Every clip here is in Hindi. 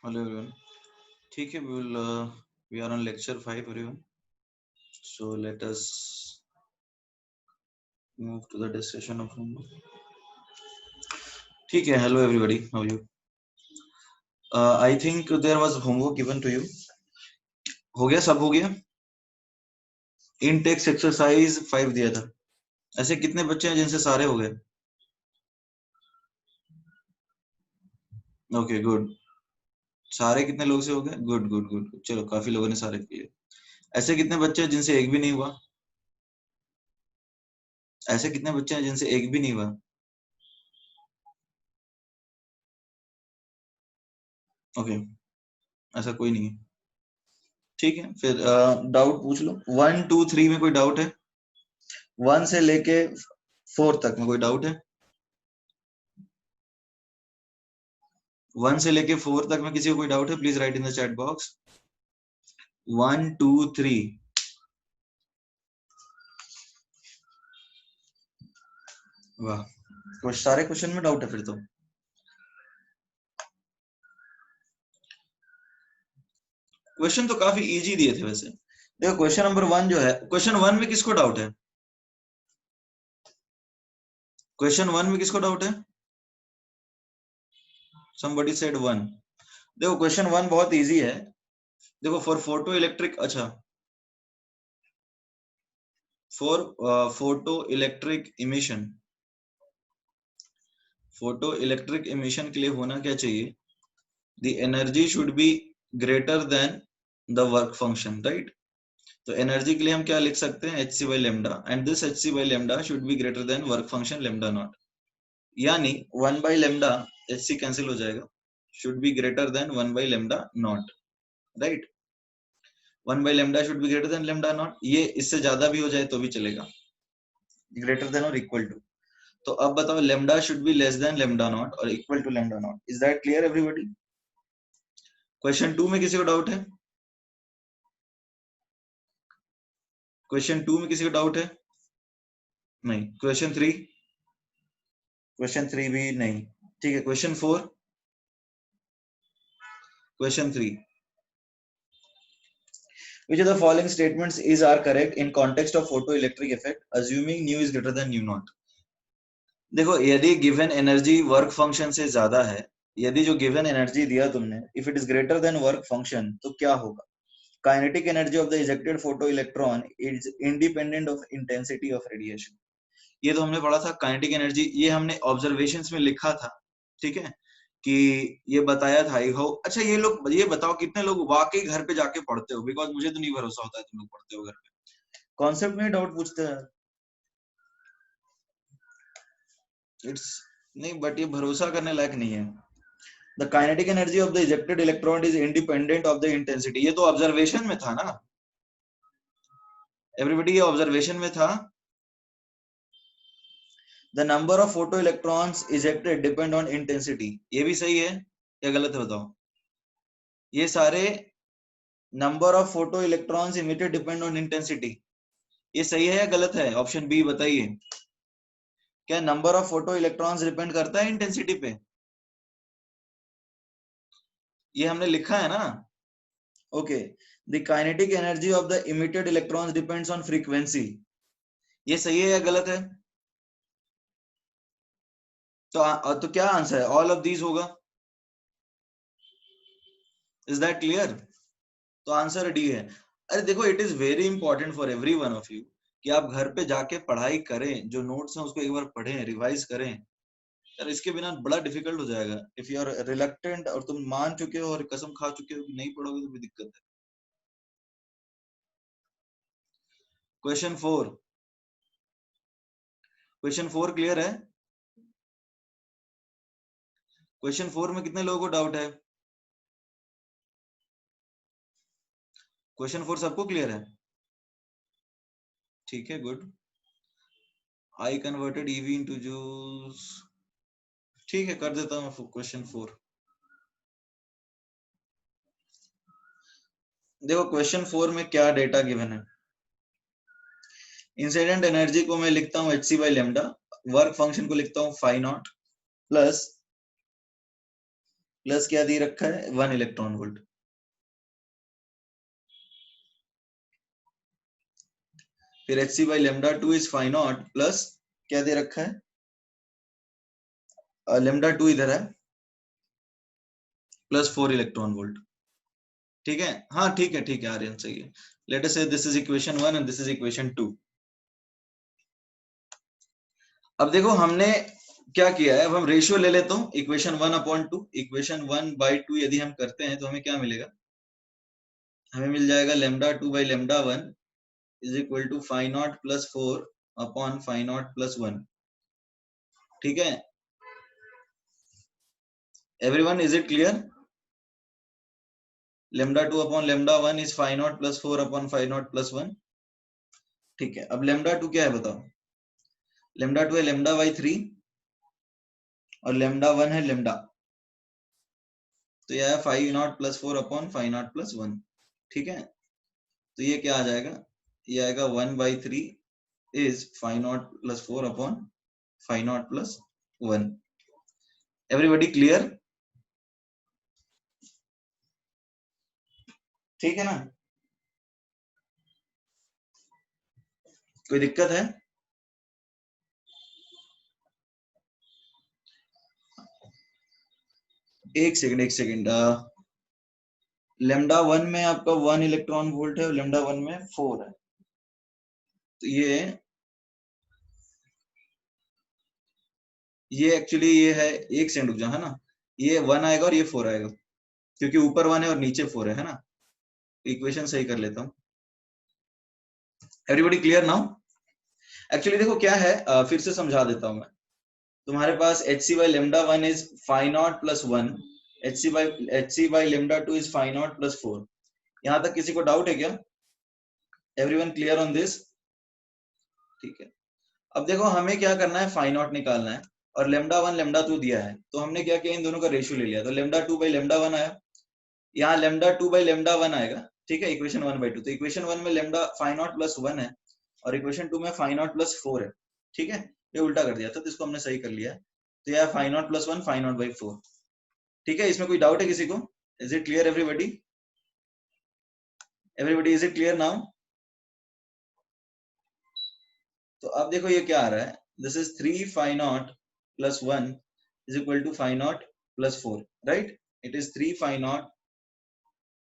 Hello everyone. ठीक है, we are on lecture 5 everyone. So let us move to the discussion of homework. ठीक है, hello everybody. How are you? I think there was homework given to you. हो गया, सब हो गया. In text exercise 5 दिया था. ऐसे कितने बच्चे हैं जिनसे सारे हो गए? Okay, good. सारे कितने लोग से हो गए? Good, good, good. चलो, काफी लोगों ने सारे किए. ऐसे कितने बच्चे हैं जिनसे एक भी नहीं हुआ? ऐसे कितने बच्चे हैं जिनसे एक भी नहीं हुआ? ओके, ऐसा कोई नहीं है. ठीक है, फिर डाउट पूछ लो. 1 2 3 में कोई डाउट है? 1 से लेके 4 तक में कोई डाउट है? 1 से लेके 4 तक में किसी को कोई डाउट है? Please right in the chat box. 1 2 3. वाह, कुछ सारे क्वेश्चन में डाउट है फिर तो. क्वेश्चन तो काफी इजी दिए थे वैसे. देखो, क्वेश्चन नंबर 1 जो है, क्वेश्चन 1 में किसको डाउट है? क्वेश्चन 1 में किसको डाउट है? somebody said 1. देखो, क्वेश्चन 1 बहुत इजी है. देखो, फॉर फोटो इलेक्ट्रिक, अच्छा, for photoelectric emission, photoelectric emission के लिए होना क्या चाहिए? The energy should be greater than the work function, right? तो एनर्जी के लिए हम क्या लिख सकते हैं? H C by lambda, and this H C by lambda should be greater than work function lambda naught. यानी 1 by lambda, H C cancel हो जाएगा, should be greater then 1 by lambda naught, right? 1 by lambda should be greater than lambda naught. ये इससे ज्यादा भी हो जाए तो भी चलेगा, ग्रेटर देन और इक्वल टू. तो अब बताओ, lambda should be less than lambda naught और equal to lambda naught. Is that clear everybody? Question 2 में किसी को डाउट है? क्वेश्चन 2 में किसी को डाउट है? नहीं. क्वेश्चन 3? क्वेश्चन 3 भी नहीं. ठीक है, question 4, question 3. Which of the following statements are correct in context of photoelectric effect, assuming nu is greater than nu naught? देखो, यदि गिवन एनर्जी वर्क फंक्शन से ज्यादा है, यदि जो गिवन एनर्जी दिया तुमने, if it is greater than work function, तो क्या होगा? Kinetic energy of the ejected photo electron is independent of intensity of radiation. ये तो हमने पढ़ा था. काइनेटिक एनर्जी ये हमने ऑब्जर्वेशंस में लिखा था, ठीक है, कि ये बताया था. अच्छा, ये लोग ये बताओ कितने लोग वाकई घर पे जाके पढ़ते हो? बिकॉज मुझे तो नहीं भरोसा होता है तुम लोग पढ़ते हो घर पे. कॉन्सेप्ट में डाउट पूछते हैं. इट्स नहीं, बट ये भरोसा करने लायक नहीं है. The kinetic energy of the ejected electron is independent of the intensity. ये तो ऑब्जर्वेशन में था ना एवरीबॉडी, ये ऑब्जर्वेशन में था. The number of photo electrons ejected depend on intensity. ये भी सही है या गलत है बताओ? ये सारे number of photo electrons emitted depend on intensity, ये सही है या गलत है? ऑप्शन बी बताइए. क्या number of photo electrons depend करता है इंटेंसिटी पे? ये हमने लिखा है ना. Okay, the kinetic energy of the emitted electrons depends on frequency. ये सही है या गलत है? तो क्या आंसर है? ऑल ऑफ दीज होगा. Is that clear? तो आंसर डी है. अरे देखो, it is very important for every one of you कि आप घर पे जाके पढ़ाई करें, जो नोट्स हैं उसको एक बार पढ़ें, रिवाइज करें. यार, इसके बिना बड़ा डिफिकल्ट हो जाएगा. इफ यू आर रिलक्टेंट और तुम मान चुके हो और कसम खा चुके हो कि नहीं पढ़ोगे तो भी दिक्कत है. क्वेश्चन 4, क्वेश्चन 4 क्लियर है? क्वेश्चन 4 में कितने लोगों को डाउट है? क्वेश्चन 4 सबको क्लियर है? ठीक है, good. I converted eV into joules. ठीक है, कर देता हूँ क्वेश्चन 4. देखो, क्वेश्चन 4 में क्या डेटा गिवन है. इंसिडेंट एनर्जी को मैं लिखता हूँ H C by lambda, work function को लिखता हूँ फाई नॉट, प्लस प्लस क्या दे रखा है 1 इलेक्ट्रॉन वोल्ट। फिर Hc by lambda 2 is phi naught plus क्या दे रखा है lambda 2 इधर है प्लस 4 इलेक्ट्रॉन वोल्ट। ठीक है, हाँ ठीक है आर्यन सही है। लेट अस से this is equation 1 and this is equation 2। अब देखो हमने क्या किया है, अब हम रेशियो ले लेता हूँ इक्वेशन 1/2। इक्वेशन 1/2 यदि हम करते हैं तो हमें क्या मिलेगा, हमें मिल जाएगा lambda 2 by lambda 1 is equal to phi naught plus 4 upon phi naught plus 1। ठीक है everyone, is it clear? lambda 2 upon lambda 1 is phi naught plus 4 upon phi naught plus 1। ठीक है, अब lambda 2 क्या है बताओ? lambda 2 है lambda by 3 और lambda 1 है lambda, तो यह है phi naught plus 4 upon phi naught plus 1। ठीक है, तो ये क्या आ जाएगा, ये आएगा 1/3 is phi naught plus 4 upon phi naught plus 1। Everybody clear? ठीक है ना, कोई दिक्कत है? एक सेकंड लेमडा 1 में आपका 1 इलेक्ट्रॉन वोल्ट है और लेमडा 1 में 4 है, तो ये एक्चुअली ये है, एक सेकंड रुक जाओ, है ना, ये 1 आएगा और ये 4 आएगा क्योंकि ऊपर 1 है और नीचे 4 है ना। इक्वेशन सही कर लेता हूँ। Everybody clear now? एक्चुअली देखो क्या है, फिर से समझा देता हूँ मैं। तुम्हारे पास Hc by lambda 1 is phi naught plus 1, Hc by lambda 2 is phi naught plus 4। यहाँ तक किसी को डाउट है क्या? Everyone clear on this? ठीक है, अब देखो हमें क्या करना है, फाई नॉट निकालना है और lambda 1 lambda 2 दिया है, तो हमने क्या किया, इन दोनों का रेशियो ले लिया, तो lambda 2 by lambda 1 आया, यहाँ lambda 2 by lambda 1 आएगा। ठीक है, इक्वेशन 1/2, तो इक्वेशन 1 में lambda phi naught plus 1 है और इक्वेशन 2 में phi naught plus 4 है। ठीक है, ये उल्टा कर दिया था तो इसको हमने सही कर लिया, तो यह phi naught plus 1 phi naught by 4। ठीक है, इसमें कोई डाउट है किसी को? Is it clear everybody? Everybody is it clear now? तो अब देखो ये क्या आ रहा है, this is 3 phi naught plus 1 is equal to phi naught plus 4, right? It is 3 phi naught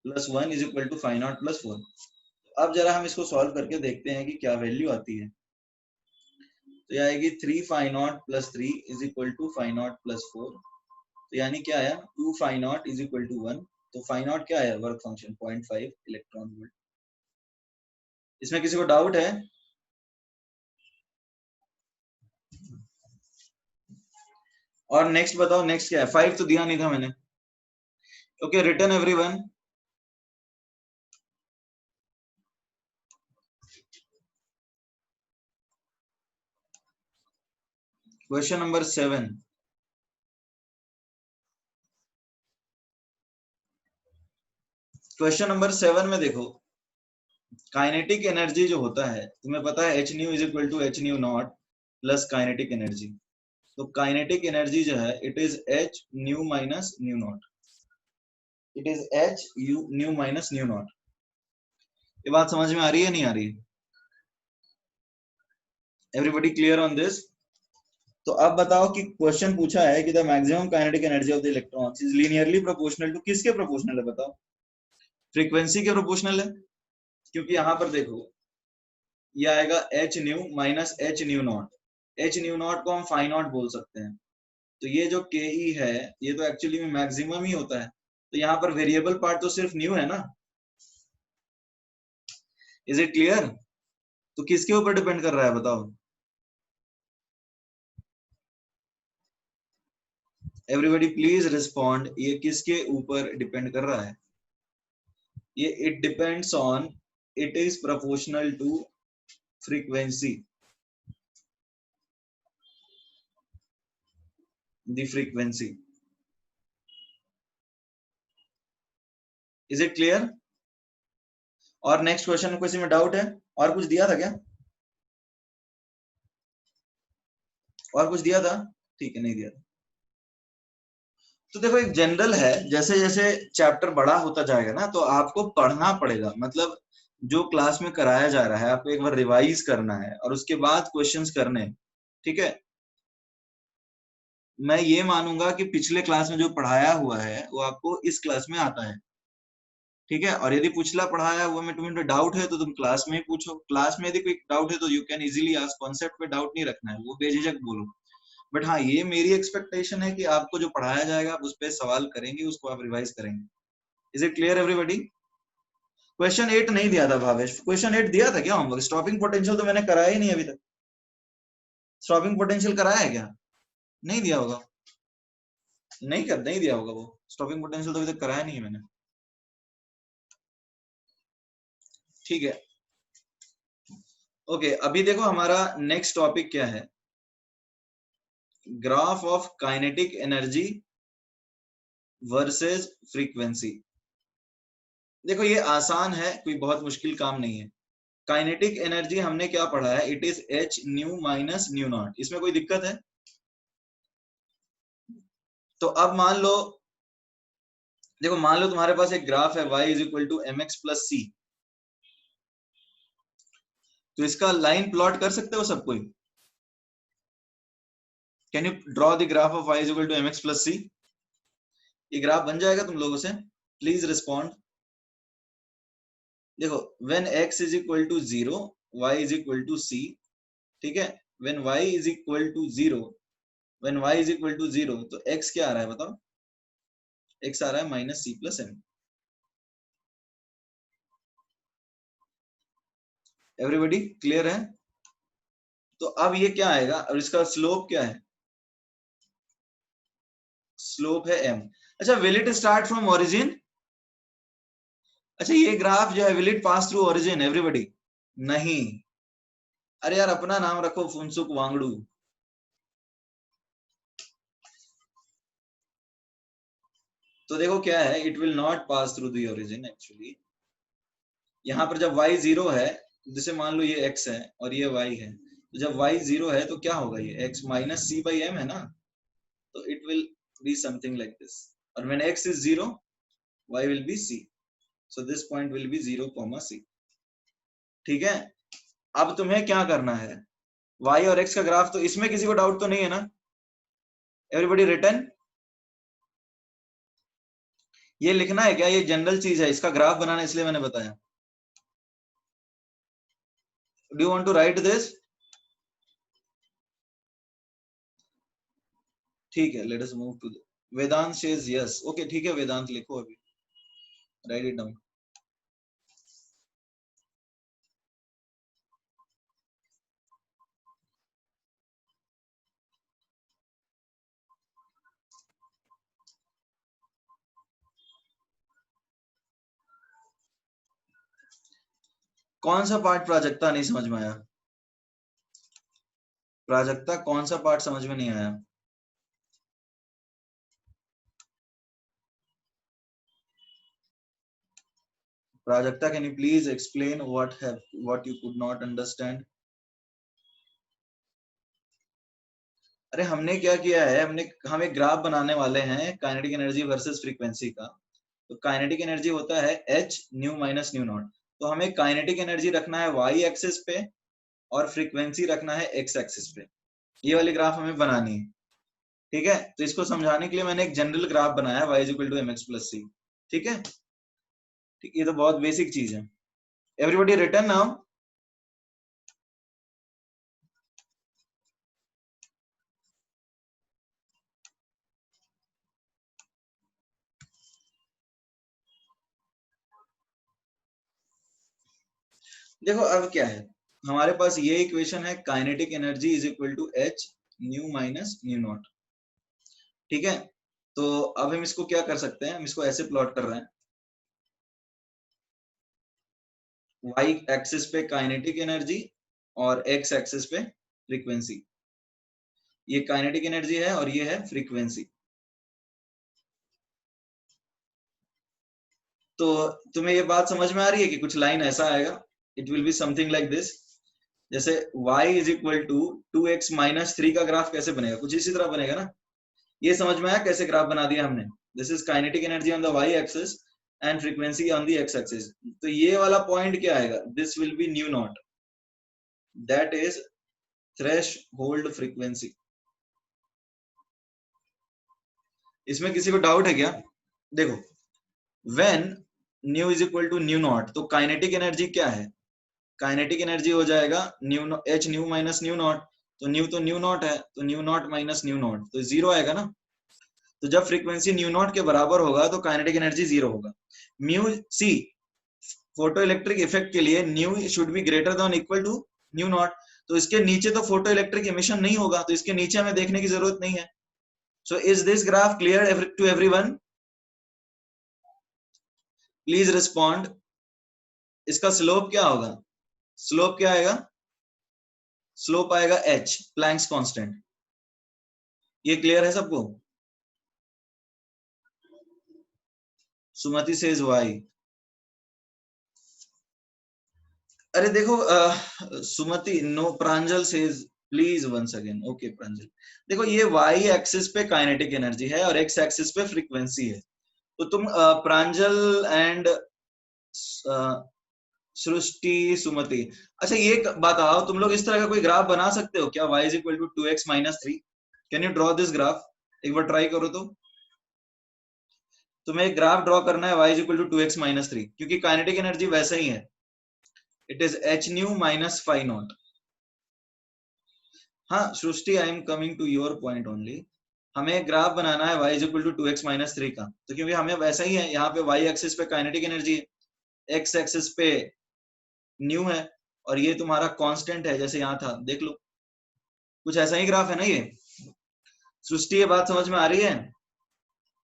plus 1 is equal to phi naught plus 4। अब जरा हम इसको सॉल्व करके देखते हैं कि क्या वैल्यू आती है। तो ये आएगी 3 phi naught plus 3 is equal to phi naught plus 4, तो यानी क्या आया, 2 phi naught is equal to 1। तो phi naught क्या है, वर्क फंक्शन 0.5 इलेक्ट्रॉन वोल्ट। इसमें किसी को डाउट है? और नेक्स्ट बताओ, नेक्स्ट क्या है? 5 तो दिया नहीं था मैंने। Okay, return everyone. Question number 7। Question number 7 में देखो, काइनेटिक एनर्जी जो होता है, तुम्हें पता है h nu is equal to h nu naught plus kinetic energy. तो काइनेटिक एनर्जी जो है it is h nu minus nu naught, it is h nu minus nu naught. ये बात समझ में आ रही है नहीं आ रही? Everybody clear on this? तो अब बताओ कि क्वेश्चन पूछा है कि the maximum kinetic energy of the electrons is linearly proportional to, किसके प्रोपोर्शनल है बताओ? फ्रीक्वेंसी के प्रोपोर्शनल है, क्योंकि यहां पर देखो ये आएगा h nu minus h new not. h new not को हम फाई नॉट बोल सकते हैं, तो ये जो ke है ये तो एक्चुअली में मैक्सिमम ही होता है, तो यहाँ पर वेरिएबल पार्ट तो सिर्फ न्यू है ना। Is it clear? तो किसके ऊपर डिपेंड कर रहा है बताओ? एवरीबॉडी प्लीज रिस्पॉन्ड, ये किसके ऊपर डिपेंड कर रहा है? ये it depends on, it is proportional to frequency, the frequency. Is it clear? और नेक्स्ट क्वेश्चन में किसी में डाउट है? और कुछ दिया था क्या? और कुछ दिया था? ठीक है, नहीं दिया था। तो देखो एक जनरल है, जैसे जैसे चैप्टर बड़ा होता जाएगा ना तो आपको पढ़ना पड़ेगा, मतलब जो क्लास में कराया जा रहा है आपको एक बार रिवाइज करना है और उसके बाद क्वेश्चंस करने हैं, ठीक है। मैं ये मानूंगा कि पिछले क्लास में जो पढ़ाया हुआ है वो आपको इस क्लास में आता है, ठीक है। और यदि पिछला पढ़ाया हुआ में तुम्हें डाउट है तो तुम क्लास में ही पूछो, क्लास में यदि कोई डाउट है तो you can easily ask, concept पे डाउट नहीं रखना है, वो बेझिझक बोलो। बट हाँ, ये मेरी एक्सपेक्टेशन है कि आपको जो पढ़ाया जाएगा आप उस पर सवाल करेंगे, उसको आप रिवाइज करेंगे। Is it clear everybody? Question 8 नहीं दिया था भावेश, क्वेश्चन 8 दिया था क्या होमवर्क? स्टॉपिंग पोटेंशियल तो मैंने कराया ही नहीं अभी तक। स्टॉपिंग पोटेंशियल कराया है क्या? नहीं दिया होगा, नहीं दिया होगा, वो स्टॉपिंग पोटेंशियल तो अभी तक कराया नहीं है मैंने, ठीक है। ओके, अभी देखो हमारा नेक्स्ट टॉपिक क्या है, graph of kinetic energy versus frequency. देखो ये आसान है, कोई बहुत मुश्किल काम नहीं है। काइनेटिक एनर्जी हमने क्या पढ़ा है, it is H nu minus nu not, इसमें कोई दिक्कत है? तो अब मान लो, देखो मान लो तुम्हारे पास एक ग्राफ है y is equal to M X plus C, तो इसका लाइन प्लॉट कर सकते हो सब कोई? Can you draw the graph of y is equal to M X plus C? ये ग्राफ बन जाएगा तुम लोगों से? Please respond. देखो when x is equal to 0 y is equal to c, ठीक है। When y is equal to 0, when y is equal to 0 तो x क्या आ रहा है बताओ? x आ रहा है minus C plus M. Everybody clear है? तो अब ये क्या आएगा, और इसका स्लोप क्या है? स्लोप है m। अच्छा, will it start from origin? अच्छा, ये ग्राफ जो है will it pass through origin everybody? नहीं। अरे यार अपना नाम रखो फुनसुक वांगडू। तो देखो क्या है, it will not pass through the origin actually. यहाँ पर जब y 0 है, जैसे मान लो ये x है और ये y है, तो जब y 0 है तो क्या होगा, ये x minus C by M है ना, तो it will be something like this. और when x is 0 y will be c, so this point will be 0 comma c, ठीक है। अब तुम्हें क्या करना है, y और x का ग्राफ, तो इसमें किसी को डाउट तो नहीं है ना? Everybody return. ये लिखना है क्या, ये जनरल चीज है, इसका ग्राफ बनाना इसलिए मैंने बताया। Do you want to write this? ठीक है, let us move to Vedant says yes. Okay ठीक है वेदांत, लिखो अभी, राइट इट डाउन। कौन सा पार्ट प्राजक्ता नहीं समझ में आया? प्राजक्ता कौन सा पार्ट समझ में नहीं आया? Prajakta can you please explain what you could not understand? अरे हमने क्या किया है, हम एक ग्राफ बनाने वाले हैं काइनेटिक एनर्जी वर्सेस फ्रीक्वेंसी का। तो काइनेटिक एनर्जी होता है h nu minus nu naught, तो हमें काइनेटिक एनर्जी रखना है y एक्सिस पे और फ्रीक्वेंसी रखना है x एक्सिस पे। ये वाली ग्राफ हमें बनानी है, ठीक है। तो इसको समझाने के लिए मैंने एक जनरल ग्राफ बनाया है y is equal to M X plus C, ठीक है। ठीक, ये तो बहुत बेसिक चीज है। Everybody return now. देखो अब क्या है, हमारे पास ये इक्वेशन है, kinetic energy is equal to H nu minus nu naught, ठीक है। तो अब हम इसको क्या कर सकते हैं, हम इसको ऐसे प्लॉट कर रहे हैं, y एक्सिस पे काइनेटिक एनर्जी और x एक्सिस पे फ्रीक्वेंसी। ये काइनेटिक एनर्जी है और ये है फ्रीक्वेंसी। तो तुम्हें ये बात समझ में आ रही है कि कुछ लाइन ऐसा आएगा, it will be something like this. जैसे y is equal to 2x minus 3 का ग्राफ कैसे बनेगा, कुछ इसी तरह बनेगा ना। ये समझ में आया कैसे ग्राफ बना दिया हमने? This is kinetic energy on the Y axis and frequency on the X axis. तो ये वाला पॉइंट क्या आएगा? This will be nu naught, that is threshold frequency. इसमें किसी को डाउट है क्या? देखो, when nu is equal to nu naught, तो काइनेटिक एनर्जी क्या है? काइनेटिक एनर्जी हो जाएगा nu H nu minus nu naught. तो न्यू नॉट है, तो nu naught minus nu naught तो जीरो आएगा ना। तो जब फ्रीक्वेंसी न्यू नॉट के बराबर होगा तो काइनेटिक एनर्जी जीरो होगा। Mu C, photo electric effect के लिए nu should be greater than equal to nu naught. तो इसके नीचे तो फोटो इलेक्ट्रिक एमिशन नहीं होगा, तो इसके नीचे हमें देखने की जरूरत नहीं है। So is this graph clear to everyone? Please respond. इसका स्लोप क्या होगा? स्लोप क्या आएगा? स्लोप आएगा h, प्लैंक्स कांस्टेंट। ये क्लियर है सबको? Sumati says y। अरे देखो, Sumati no, Pranjal says please once again. Okay Pranjal, देखो ये y एक्सिस पे काइनेटिक एनर्जी है और x एक्सिस पे फ्रीक्वेंसी है। तो तुम प्रांजल एंड सृष्टि, सुमति, अच्छा ये बताओ, तुम लोग इस तरह का कोई ग्राफ बना सकते हो क्या? y is equal to 2x minus 3। Can you draw this graph? एक बार ट्राई करो तो। तुम्हें एक ग्राफ ड्रॉ करना है y is equal to 2x minus 3, क्योंकि काइनेटिक एनर्जी वैसा ही है, it is h nu minus phi naught. हाँ Srishti, I am coming to your point only. हमें एक ग्राफ बनाना है y is equal to 2x minus 3 का, तो क्योंकि हमें वैसा ही है, यहाँ पे y एक्सिस पे काइनेटिक एनर्जी है, x एक्सिस पे न्यू है, और ये तुम्हारा कांस्टेंट है जैसे यहाँ था, देख लो कुछ ऐसा ही ग्राफ है ना ये। सृष्टि ये बात समझ में आ रही है?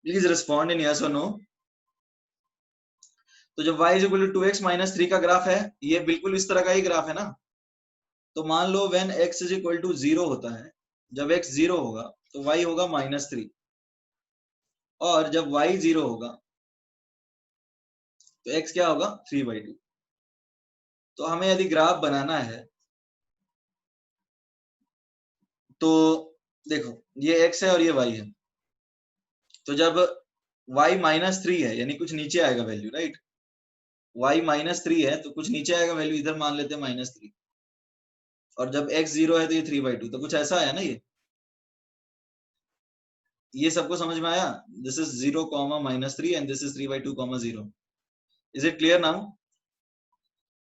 प्लीज रिस्पॉन्ड इन यस और नो। तो जब y is equal to 2x minus 3 का ग्राफ है, ये बिल्कुल इस तरह का ही ग्राफ है ना। तो मान लो when x is equal to 0 होता है, जब x 0 होगा तो y होगा माइनस 3, और जब y 0 होगा तो x क्या होगा? 3/2। तो हमें यदि ग्राफ बनाना है तो देखो, ये x है और ये y है। तो जब y माइनस 3 है, यानी कुछ नीचे आएगा वैल्यू, राइट? y माइनस 3 है तो कुछ नीचे आएगा वैल्यू, इधर मान लेते हैं माइनस 3। और जब x 0 है तो ये 3/2, तो कुछ ऐसा आया ना ये सबको समझ में आया? This is 0 comma minus 3 and this is 3/2 comma 0। Is it clear now?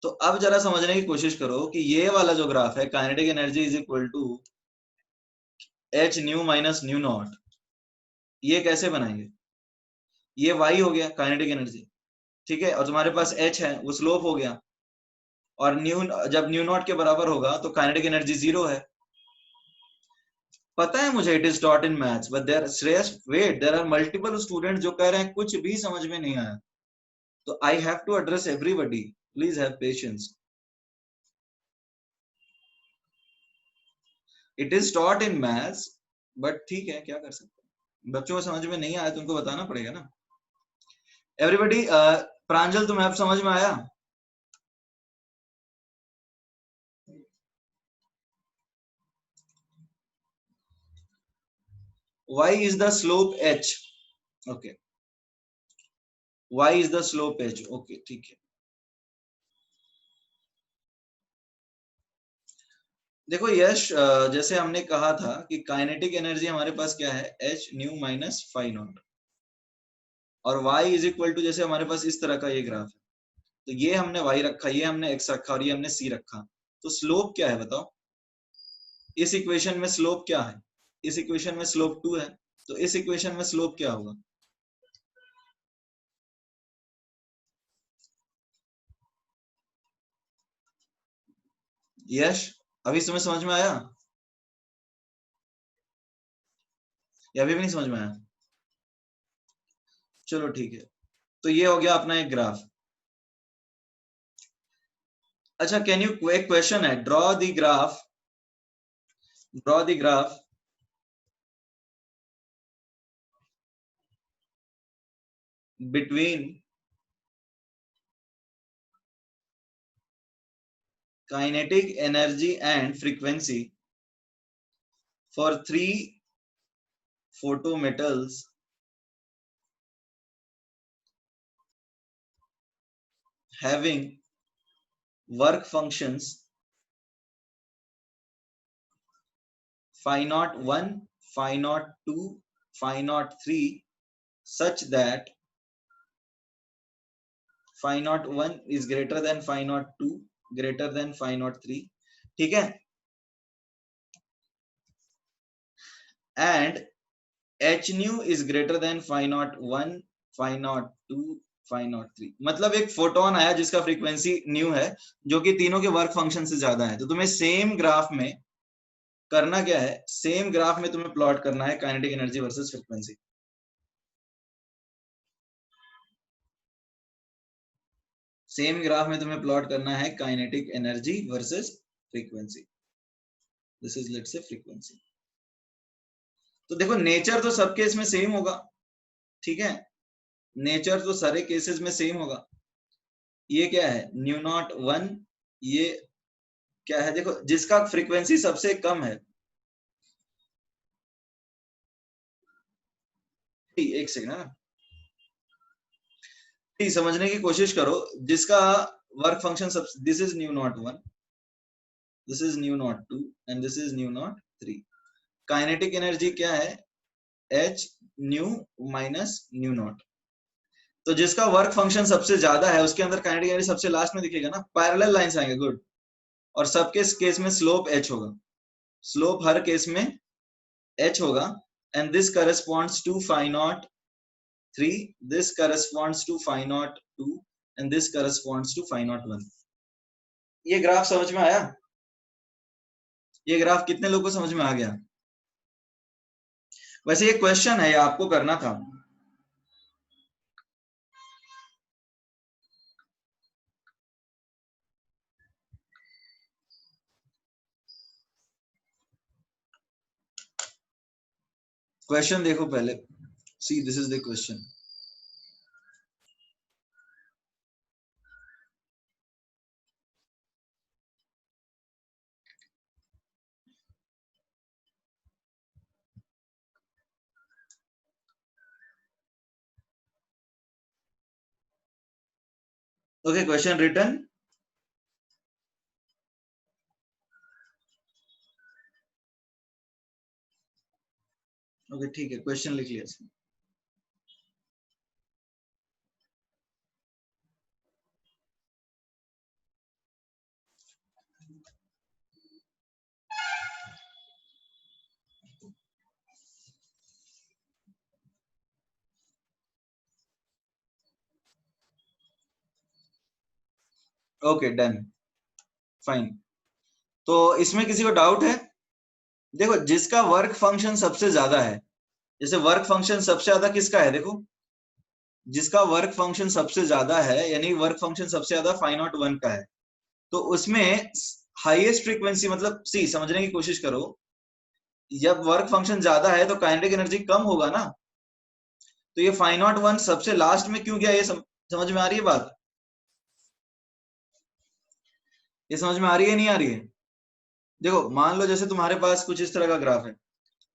तो अब जरा समझने की कोशिश करो कि ये वाला जो ग्राफ है, kinetic energy is equal to h nu minus nu naught, ये कैसे बनाएंगे? ये y हो गया काइनेटिक एनर्जी, ठीक है, और तुम्हारे पास h है, वो स्लोप हो गया, और न्यू जब न्यू नॉट के बराबर होगा तो काइनेटिक एनर्जी 0 है। पता है मुझे, it is taught in maths, but there Shreyas wait, there are multiple student जो कह रहे हैं कुछ भी समझ में नहीं आया। तो I have to address everybody, please have patience. It is taught in maths, but ठीक है, क्या कर सकते हैं, बच्चों को समझ में नहीं आया तो उनको बताना पड़ेगा ना। एवरीबॉडी, प्रांजल तुम्हें अब समझ में आया? y is the slope h, okay, y is the slope h, okay, ठीक है। देखो यश, जैसे हमने कहा था कि काइनेटिक एनर्जी हमारे पास क्या है? h nu minus phi naught, और y इज इक्वल टू, जैसे हमारे पास इस तरह का ये ग्राफ है, तो ये हमने y रखा, ये हमने x रखा, और ये हमने c रखा। तो स्लोप क्या है बताओ? इस इक्वेशन में स्लोप क्या है? इस इक्वेशन में स्लोप 2 है, तो इस इक्वेशन में स्लोप क्या होगा? यश, अभी तुम्हें समझ में आया या अभी भी नहीं समझ में आया? चलो ठीक है, तो ये हो गया अपना एक ग्राफ। अच्छा, कैन यू, एक क्वेश्चन है, draw the graph between kinetic energy and frequency for 3 photometals having work functions phi naught 1, phi naught 2, phi naught 3 such that phi naught 1 is greater than phi naught 2 greater than phi naught 3. ठीक है, and h nu is greater than phi naught 1, phi naught 2, phi naught 3. मतलब एक फोटोन आया जिसका फ्रीक्वेंसी न्यू है जो कि तीनों के वर्क फंक्शन से ज्यादा है. तो तुम्हें सेम ग्राफ में करना क्या है, सेम ग्राफ में तुम्हें प्लॉट करना है kinetic energy versus frequency. Same graph में तुम्हें प्लॉट करना है kinetic energy versus frequency. This is let's say frequency. तो देखो नेचर तो सब केस में सेम होगा, ठीक है, नेचर तो सारे केसेस में सेम होगा. ये क्या है न्यू नॉट 1, ये क्या है, देखो जिसका फ्रीक्वेंसी सबसे कम है, एक सेकंड है ना, समझने की कोशिश करो. जिसका वर्क फंक्शन सब, this is new not 1, this is new not 2 and this is new not 3. Kinetic energy क्या है, h nu minus nu naught. तो जिसका वर्क फंक्शन सबसे ज्यादा है उसके अंदर काइनेटिक एनर्जी सबसे लास्ट में दिखेगा ना, पैरेलल लाइंस आएंगे, गुड. और सबके केस में स्लोप h होगा, स्लोप हर केस में h होगा. And this corresponds to phi naught 3, this corresponds to phi naught 2 and this corresponds to phi naught 1. ये ग्राफ समझ में आया? ये ग्राफ कितने लोगों को समझ में आ गया? वैसे ये क्वेश्चन है, ये आपको करना था. क्वेश्चन देखो पहले. See this is the question. Okay, question written. Okay ठीक है, क्वेश्चन लिख लिया. Okay done, fine. तो इसमें किसी को डाउट है? देखो जिसका वर्क फंक्शन सबसे ज्यादा है, जैसे वर्क फंक्शन सबसे ज्यादा किसका है, देखो जिसका वर्क फंक्शन सबसे ज्यादा है यानी वर्क फंक्शन सबसे ज्यादा phi naught 1 का है, तो उसमें हाईएस्ट फ्रीक्वेंसी, मतलब सी समझने की कोशिश करो, जब वर्क फंक्शन ज्यादा है तो काइनेटिक एनर्जी कम होगा ना. तो ये phi naught 1 सबसे लास्ट में क्यों गया, ये समझ में आ रही है बात? ये समझ में आ रही है नहीं आ रही है? देखो मान लो जैसे तुम्हारे पास कुछ इस तरह का ग्राफ है,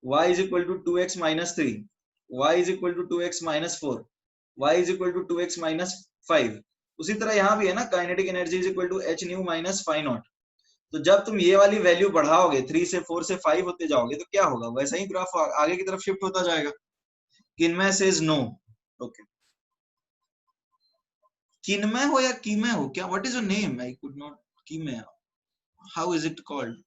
y is equal to 2x minus 3, y is equal to 2x minus 4, y is equal to 2x minus 5. उसी तरह यहाँ भी है ना, kinetic energy is equal to h nu minus phi naught. तो जब तुम ये वाली वैल्यू बढ़ाओगे 3 से 4 से 5 होते जाओगे तो क्या होगा, वैसा ही ग्राफ आगे की तरफ शिफ्ट होता जाएगा. Kinmay says no. Okay, Kinmay हो या कीमय हो, क्या, what is your name? I could not. Kimay, how is it called?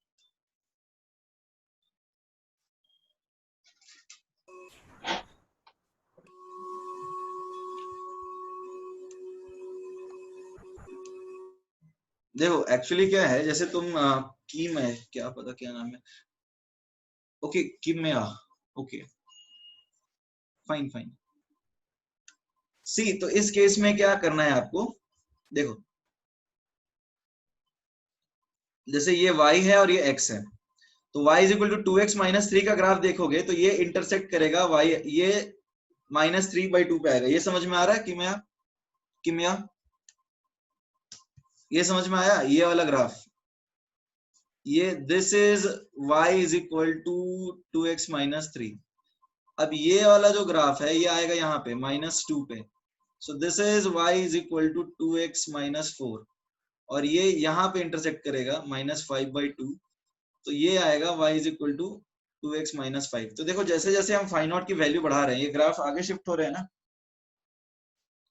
देखो एक्चुअली क्या है, जैसे तुम कीमय, क्या पता क्या नाम है, ओके कीमया, ओके फाइन फाइन. सी तो इस केस में क्या करना है आपको, देखो जैसे ये y है और ये x है, तो y is equal to 2x minus 3 का ग्राफ देखोगे तो ये इंटरसेक्ट करेगा y, ये -3/2 पे आएगा. ये समझ में आ रहा है किमिया? ये समझ में आया ये वाला ग्राफ? ये this is y is equal to 2x minus 3. अब ये वाला जो ग्राफ है ये आएगा यहाँ पे -2 पे, so this is y is equal to 2x - 4, और ये यहाँ पे इंटरसेक्ट करेगा -5/2, तो ये आएगा y is equal to 2x - 5। तो देखो जैसे जैसे हम फाई नॉट की वैल्यू बढ़ा रहे हैं ये ग्राफ आगे शिफ्ट हो रहे हैं ना,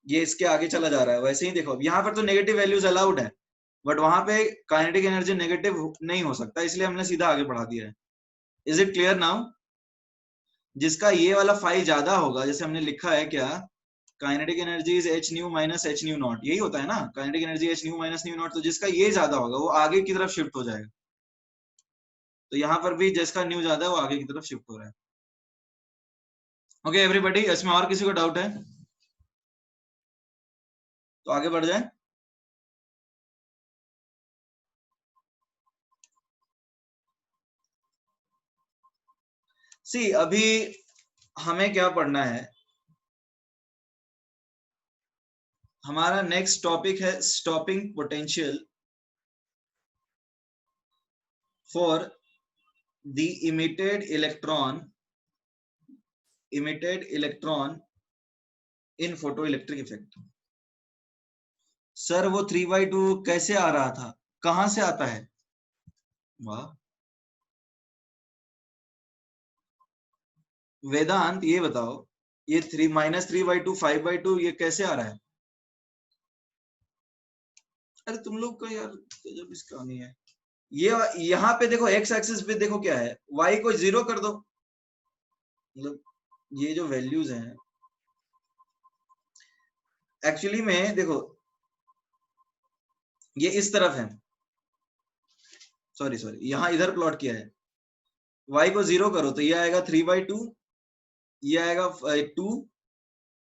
ये इसके आगे चला जा रहा है। वैसे ही देखो यहाँ पर तो नेगेटिव वैल्यूज अलाउड है, बट वहां पे काइनेटिक एनर्जी नेगेटिव नहीं हो सकता, इसलिए हमने सीधा आगे बढ़ा दिया है। Is it clear now? जिसका ये वाला फाई ज्यादा होगा, जैसे हमने लिखा है क्या, kinetic energy is h nu minus h new not, यही होता है ना, kinetic energy h nu minus nu naught, तो जिसका ये ज्यादा होगा वो आगे की तरफ शिफ्ट हो जाएगा। तो यहाँ पर भी जिसका न्यू ज्यादा है वो आगे की तरफ शिफ्ट हो रहा है। ओके एवरीबॉडी, इसमें और किसी को डाउट है तो आगे बढ़ जाए। सी अभी हमें क्या पढ़ना है, हमारा नेक्स्ट टॉपिक है stopping potential for the emitted electron in photo electric effect. Sir वो 3/2 कैसे आ रहा था, कहां से आता है? वाह वेदांत, ये बताओ ये -3/2 5/2 ये कैसे आ रहा है? अरे तुम लोग का यार जब इसका नहीं है, ये यहाँ पे देखो एक्स एक्सिस पे देखो क्या है, y को 0 कर दो, मतलब ये जो वैल्यूज हैं एक्चुअली में देखो ये इस तरफ है, सॉरी यहाँ इधर प्लॉट किया है, y को 0 करो तो ये आएगा 3/2, ये आएगा 2,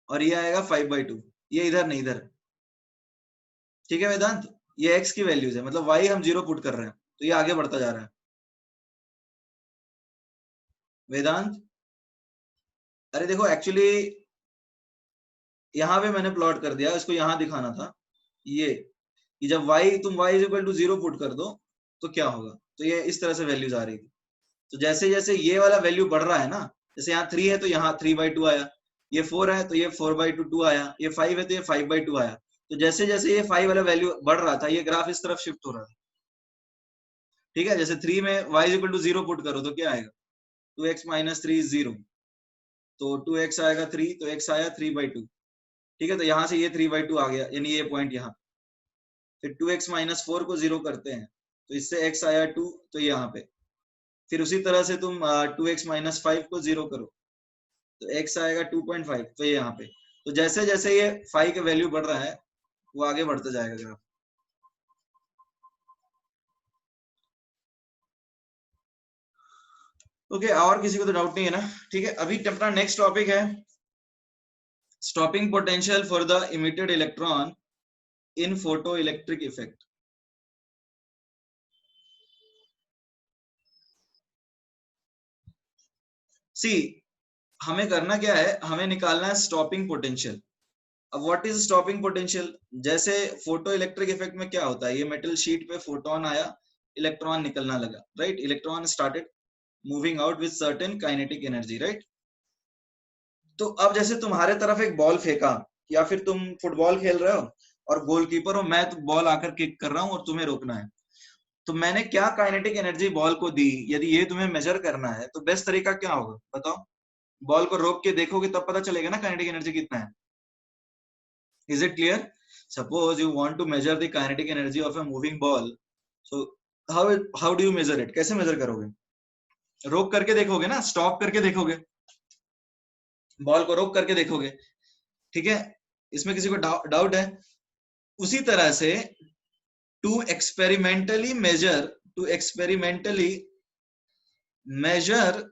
और ये आएगा 5/2, ये इधर नहीं इधर। ठीक है वेदांत, ये x की वैल्यूज है, मतलब y हम 0 पुट कर रहे हैं तो ये आगे बढ़ता जा रहा है। वेदांत अरे देखो एक्चुअली यहाँ पे मैंने प्लॉट कर दिया, इसको यहाँ दिखाना था, ये कि जब तुम y is equal to 0 put कर दो तो क्या होगा, तो ये इस तरह से वैल्यूज आ रही थी। तो जैसे जैसे ये वाला वैल्यू बढ़ रहा है ना, जैसे यहाँ 3 है तो यहाँ 3/2 आया, ये 4 है तो ये 4/2 2 आया, ये 5 है तो ये 5/2 आया। तो जैसे जैसे ये 5 वाला वैल्यू बढ़ रहा था ये ग्राफ इस तरफ शिफ्ट हो रहा था। ठीक है, जैसे 3 में y is equal to 0 put करो तो क्या आएगा, 2x - 3 is 0, तो 2x आएगा 3, तो x आया 3/2। ठीक है, तो यहाँ से ये 3/2 आ गया, यानी ये पॉइंट यहाँ। फिर 2x - 4 को 0 करते हैं तो इससे x आया 2, तो यहाँ पे। फिर उसी तरह से तुम 2x - 5 को 0 करो तो x आएगा 2.5, तो ये यहाँ पे। तो जैसे जैसे ये 5 का वैल्यू बढ़ रहा है वो आगे बढ़ता जाएगा ग्राफ। ओके और किसी को तो डाउट नहीं है ना? ठीक है, अभी अपना नेक्स्ट टॉपिक है stopping potential for the emitted electron in photo electric effect. See हमें करना क्या है, हमें निकालना है स्टॉपिंग पोटेंशियल। अब व्हाट इज स्टॉपिंग पोटेंशियल, जैसे फोटो इलेक्ट्रिक इफेक्ट में क्या होता है, ये मेटल शीट पे फोटोन आया, इलेक्ट्रॉन निकलना लगा, right, electron started moving out with certain kinetic energy, right. तो अब जैसे तुम्हारे तरफ एक बॉल फेंका, या फिर तुम फुटबॉल खेल रहे हो और गोलकीपर हो, मैं तो बॉल आकर किक कर रहा हूं और तुम्हें रोकना है, तो मैंने क्या काइनेटिक एनर्जी बॉल को दी, यदि ये तुम्हें मेजर करना है तो बेस्ट तरीका क्या होगा बताओ? बॉल को रोक के देखोगे तब पता चलेगा ना काइनेटिक एनर्जी कितना है। Is it clear? Suppose you want to measure the kinetic energy of a moving ball, so how do you measure it, कैसे मेजर करोगे? रोक करके देखोगे ना, स्टॉप करके देखोगे, बॉल को रोक करके देखोगे। ठीक है, इसमें किसी को डाउट है? उसी तरह से to experimentally measure to experimentally measure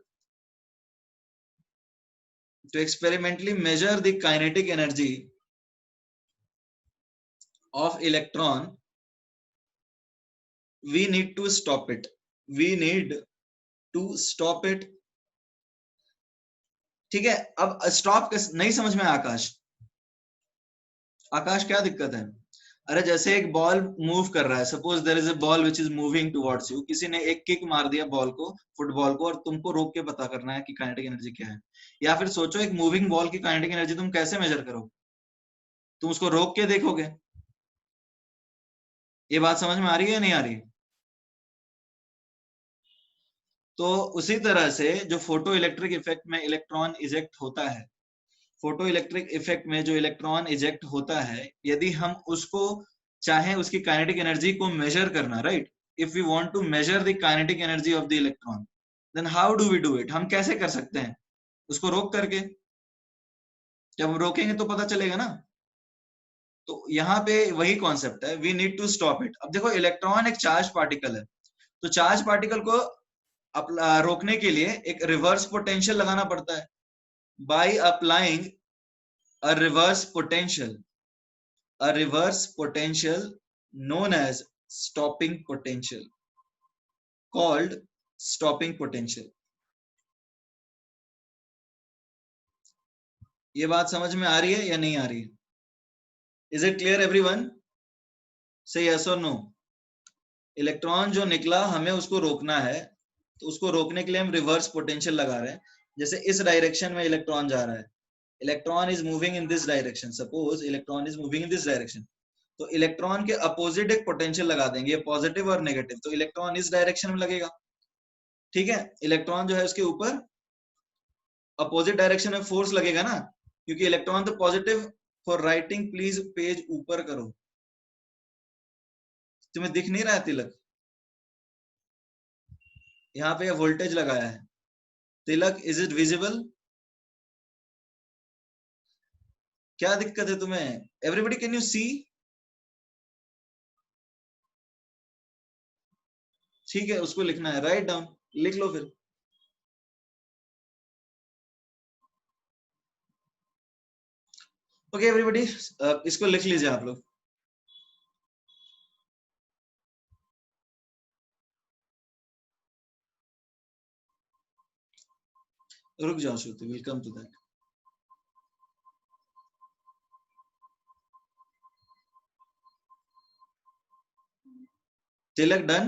to experimentally measure the kinetic energy of electron, we need to stop it, we need to stop it। ठीक है, अब स्टॉप नहीं समझ में? आकाश, आकाश क्या दिक्कत है? अरे जैसे एक बॉल मूव कर रहा है, suppose there is a ball which is moving towards you, किसी ने एक किक मार दिया बॉल को, फुटबॉल को, और तुमको रोक के पता करना है कि काइनेटिक एनर्जी क्या है। या फिर सोचो एक मूविंग बॉल की काइनेटिक एनर्जी तुम कैसे मेजर करोगे? तुम उसको रोक के देखोगे। ये बात समझ में आ रही है या नहीं आ रही? तो उसी तरह से जो फोटो इलेक्ट्रिक इफेक्ट में इलेक्ट्रॉन इजेक्ट होता है, फोटो इलेक्ट्रिक इफेक्ट में जो इलेक्ट्रॉन इजेक्ट होता है, यदि हम उसको चाहें उसकी काइनेटिक एनर्जी को मेजर करना, right, if we want to measure the kinetic energy of the electron, then how do we do it? हम कैसे कर सकते हैं? उसको रोक करके। जब हम रोकेंगे तो पता चलेगा ना। तो यहाँ पे वही कॉन्सेप्ट है, we need to stop it. अब देखो इलेक्ट्रॉन एक चार्ज पार्टिकल है, तो चार्ज पार्टिकल को रोकने के लिए एक रिवर्स पोटेंशियल लगाना पड़ता है, by applying a reverse potential, a reverse potential known as stopping potential, called stopping potential। ये बात समझ में आ रही है या नहीं आ रही है? Is it clear everyone? से यस और नो। इलेक्ट्रॉन जो निकला हमें उसको रोकना है, तो उसको रोकने के लिए हम रिवर्स पोटेंशियल लगा रहे हैं। जैसे इस डायरेक्शन में इलेक्ट्रॉन जा रहा है, electron is moving in this direction, suppose electron is moving in this direction, तो इलेक्ट्रॉन के अपोजिट एक पोटेंशियल लगा देंगे, पॉजिटिव और नेगेटिव, तो इलेक्ट्रॉन इस डायरेक्शन में लगेगा। ठीक है, इलेक्ट्रॉन जो है उसके ऊपर अपोजिट डायरेक्शन में फोर्स लगेगा ना, क्योंकि इलेक्ट्रॉन तो positive. For writing please page ऊपर करो। तुम्हें दिख नहीं रहा है तिलक? यहाँ पे वोल्टेज लगाया है तिलक, इज इट विजिबल? क्या दिक्कत है तुम्हें? Everybody can you see? ठीक है, उसको लिखना है, राइट डाउन, लिख लो फिर। ओके एवरीबडी, इसको लिख लीजिए आप लोग। रुक जाओ Shruti, will come to that. Tilak done?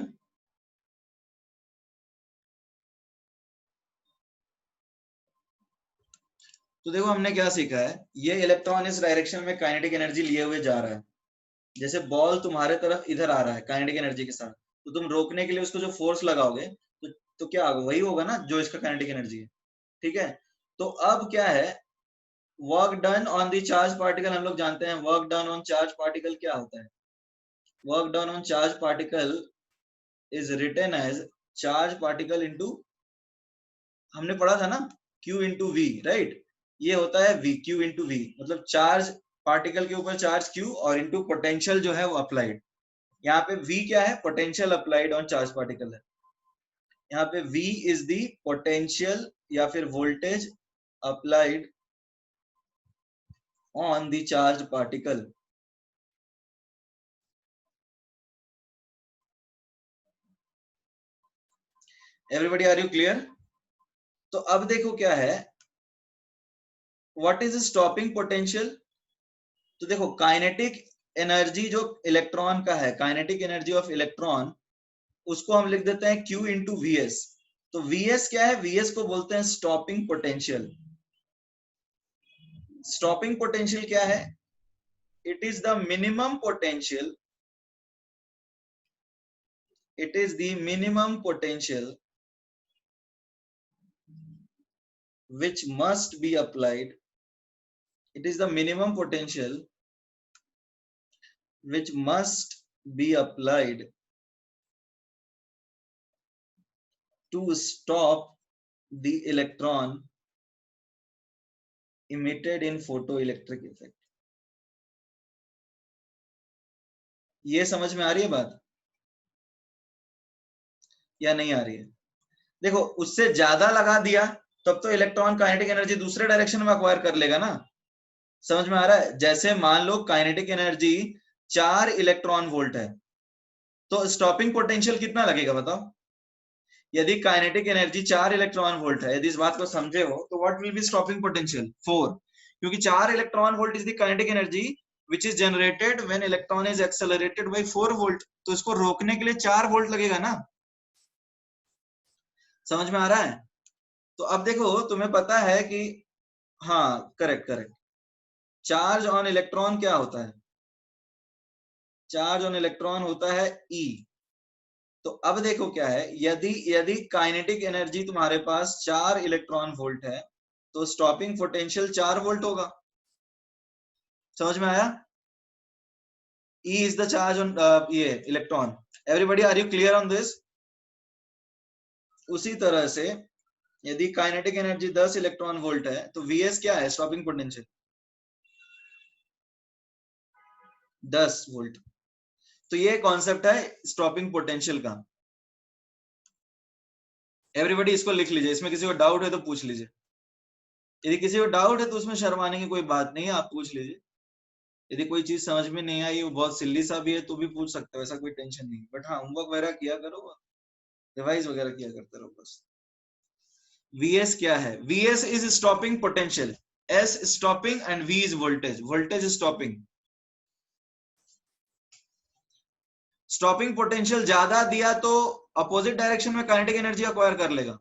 तो देखो हमने क्या सीखा है, ये इलेक्ट्रॉन इस डायरेक्शन में काइनेटिक एनर्जी लिए हुए जा रहा है। जैसे बॉल तुम्हारे तरफ इधर आ रहा है काइनेटिक एनर्जी के साथ, तो तुम रोकने के लिए उसको जो फोर्स लगाओगे, तो क्या होगा? वही होगा ना जो इसका काइनेटिक एनर्जी है। ठीक है, तो अब क्या है, work done on the charge particle, हम लोग जानते हैं work done on charge particle क्या होता है। Work done on charge particle is written as charge particle into, हमने पढ़ा था ना, Q इंटू वी, राइट। ये होता है V, Q इंटू वी, मतलब चार्ज पार्टिकल के ऊपर चार्ज Q और इंटू पोटेंशियल जो है वो अप्लाइड। यहाँ पे V क्या है? Potential applied on charge particle है। यहाँ पे V इज द पोटेंशियल या फिर voltage applied on the charge particle. Everybody are you clear? तो अब देखो क्या है, व्हाट इज स्टॉपिंग पोटेंशियल? तो देखो काइनेटिक एनर्जी जो इलेक्ट्रॉन का है, काइनेटिक एनर्जी ऑफ इलेक्ट्रॉन, उसको हम लिख देते हैं Q इंटू वी एस। तो वी एस क्या है? वी एस को बोलते हैं स्टॉपिंग पोटेंशियल। स्टॉपिंग पोटेंशियल क्या है? It is the minimum potential, it is the minimum potential which must be applied, it is the minimum potential which must be applied to stop the electron emitted in photoelectric effect। ये समझ में आ रही है बात या नहीं आ रही है? देखो उससे ज्यादा लगा दिया तब तो इलेक्ट्रॉन काइनेटिक एनर्जी दूसरे डायरेक्शन में अक्वायर कर लेगा ना। समझ में आ रहा है? जैसे मान लो काइनेटिक एनर्जी 4 इलेक्ट्रॉन वोल्ट है, तो स्टॉपिंग पोटेंशियल कितना लगेगा बताओ? यदि काइनेटिक एनर्जी 4 इलेक्ट्रॉन वोल्ट है, यदि इस बात को समझे हो, तो what will be stopping potential? 4, क्योंकि 4 electron volt is the kinetic energy which is generated when electron is accelerated by 4 volt. तो इसको रोकने के लिए 4 वोल्ट लगेगा ना, समझ में आ रहा है? तो अब देखो तुम्हें पता है कि हाँ correct correct, charge on electron क्या होता है? चार्ज ऑन इलेक्ट्रॉन होता है E। तो अब देखो क्या है, यदि यदि काइनेटिक एनर्जी तुम्हारे पास 4 इलेक्ट्रॉन वोल्ट है तो स्टॉपिंग पोटेंशियल 4 वोल्ट होगा। समझ में आया? E is the charge on ये electron. Everybody are you clear on this? उसी तरह से यदि काइनेटिक एनर्जी 10 इलेक्ट्रॉन वोल्ट है तो Vs क्या है? Stopping potential 10 volt. तो ये कॉन्सेप्ट है स्टॉपिंग पोटेंशियल का। एवरीबॉडी इसको लिख लीजिए, इसमें किसी को डाउट है तो पूछ लीजिए। यदि किसी को डाउट है तो उसमें शर्माने की कोई बात नहीं है, आप पूछ लीजिए। यदि कोई चीज समझ में नहीं आई, वो बहुत सिल्ली सा भी है तो भी पूछ सकते हो, ऐसा कोई टेंशन नहीं। बट हाँ, होमवर्क वगैरह किया करो, रिवाइज वगैरह किया करते रहो बस। Vs क्या है? Vs is stopping potential, S stopping and V is voltage, voltage stopping. Stopping potential ज्यादा दिया तो अपोजिट डायरेक्शन में काइनेटिक एनर्जी अक्वायर कर लेगा।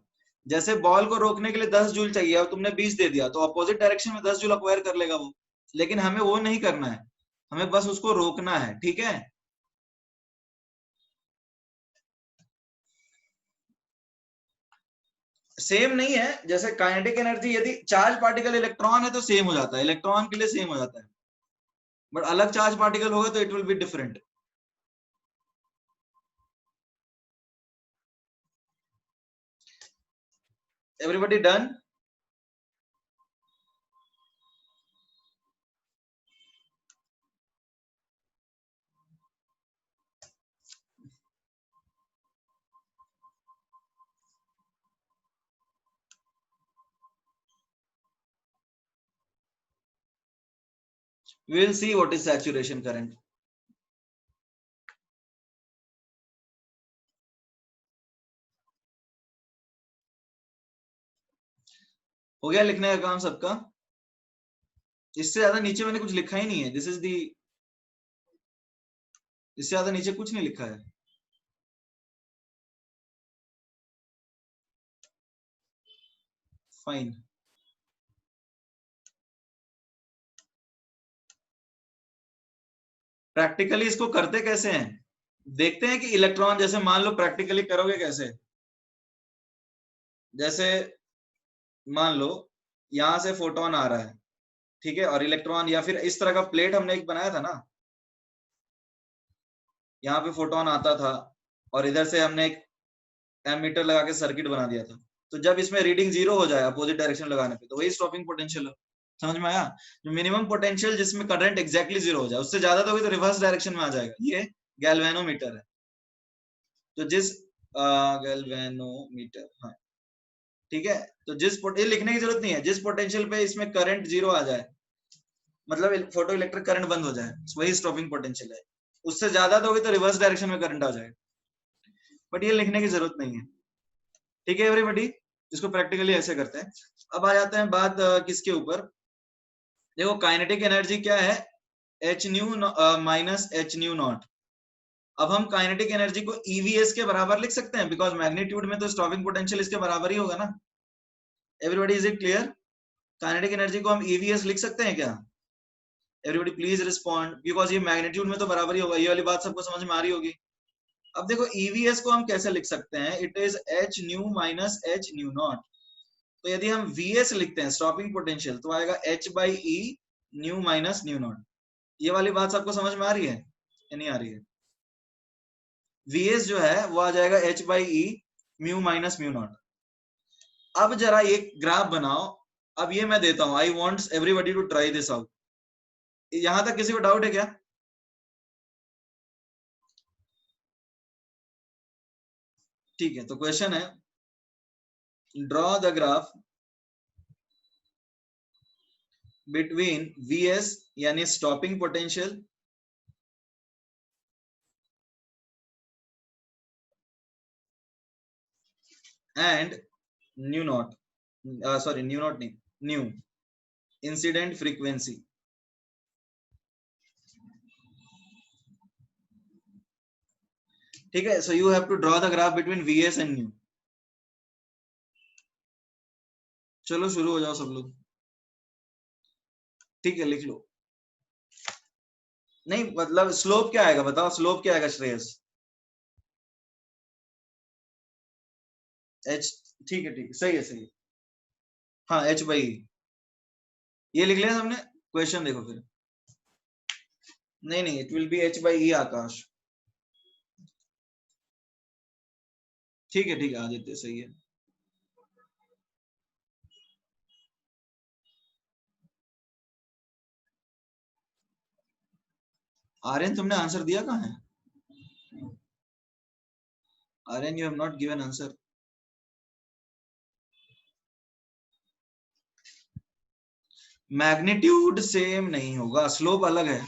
जैसे बॉल को रोकने के लिए 10 जूल चाहिए और तुमने 20 दे दिया तो अपोजिट डायरेक्शन में 10 जूल अक्वायर कर लेगा वो। लेकिन हमें वो नहीं करना है, हमें बस उसको रोकना है, ठीक है? सेम नहीं है, जैसे काइनेटिक एनर्जी यदि चार्ज पार्टिकल इलेक्ट्रॉन है तो सेम हो जाता है, इलेक्ट्रॉन के लिए सेम हो जाता है, बट अलग चार्ज पार्टिकल होगा तो it will be different. Everybody done? We will see what is saturation current. हो गया लिखने का काम सबका? इससे ज्यादा नीचे मैंने कुछ लिखा ही नहीं है, दिस इज दी, इससे ज्यादा नीचे कुछ नहीं लिखा है। फाइन। प्रैक्टिकली इसको करते कैसे हैं, देखते हैं कि इलेक्ट्रॉन, जैसे मान लो प्रैक्टिकली करोगे कैसे। जैसे मान लो यहां से फोटोन आ रहा है, ठीक है, और इलेक्ट्रॉन, या फिर इस तरह का प्लेट हमने एक बनाया था ना, यहाँ पे फोटोन आता था और इधर से हमने एक एमीटर लगा के सर्किट बना दिया था। तो जब इसमें रीडिंग 0 हो जाए अपोजिट डायरेक्शन लगाने पे, तो वही स्टॉपिंग पोटेंशियल है। समझ में आया? जो मिनिमम पोटेंशियल जिसमें करंट एग्जैक्टली 0 हो जाए, उससे ज्यादा तो तो रिवर्स डायरेक्शन में आ जाएगा। ये गैल्वेनोमीटर है। तो जिस गैल्वेनोमीटर, हाँ ठीक है। तो ये लिखने की जरूरत नहीं है, जिस पोटेंशियल पे इसमें करंट 0 आ जाए, मतलब फोटो इलेक्ट्रिक करंट बंद हो जाए, वही स्टॉपिंग पोटेंशियल है। उससे ज्यादा दोगे तो रिवर्स डायरेक्शन में करंट आ जाएगा, बट ये लिखने की जरूरत नहीं है। ठीक है एवरीबॉडी, इसको प्रैक्टिकली ऐसे करते हैं। अब आ जाते हैं बात किसके ऊपर। देखो काइनेटिक एनर्जी क्या है? H nu minus H nu not. अब हम काइनेटिक एनर्जी को ईवीएस के बराबर लिख सकते हैं, बिकॉज मैग्नीट्यूड में तो स्टॉपिंग पोटेंशियल इसके बराबर ही होगा ना। Everybody is it clear? Kinetic energy को हम ईवीएस लिख सकते हैं क्या? एवरीबॉडी प्लीज रिस्पॉन्ड, बिकॉज ये मैग्नीट्यूड में तो बराबर ही होगा। ये वाली बात सबको समझ में आ रही होगी। अब देखो ईवीएस को हम कैसे लिख सकते हैं, it is H nu minus H nu naught. तो यदि हम वीएस लिखते हैं स्टॉपिंग पोटेंशियल, तो आएगा H by E new minus nu naught. ये वाली बात सबको समझ में आ रही है या नहीं आ रही है? वीएस जो है वो आ जाएगा H by E mu minus mu naught. अब जरा एक ग्राफ बनाओ। अब ये मैं देता हूं, I want everybody to try this out. यहां तक किसी को डाउट है क्या? ठीक है, तो क्वेश्चन है, draw the graph between VS यानी stopping potential and nu naught, sorry nu naught नहीं, न्यू इंसिडेंट फ्रीक्वेंसी। ठीक है, so you have to draw the graph between VS and nu. चलो शुरू हो जाओ सब लोग। ठीक है, लिख लो। नहीं मतलब स्लोप क्या आएगा बताओ, स्लोप क्या आएगा श्रेयस? एच, ठीक है ठीक है, सही है सही है। हाँ एच बाई ई, ये लिख लिया हमने। क्वेश्चन देखो फिर। नहीं नहीं, it will be H by E Akash. ठीक है आदित्य, सही है। आर्यन तुमने आंसर दिया कहाँ है? Aryan you have not given answer. Magnitude same नहीं होगा, स्लोप अलग है।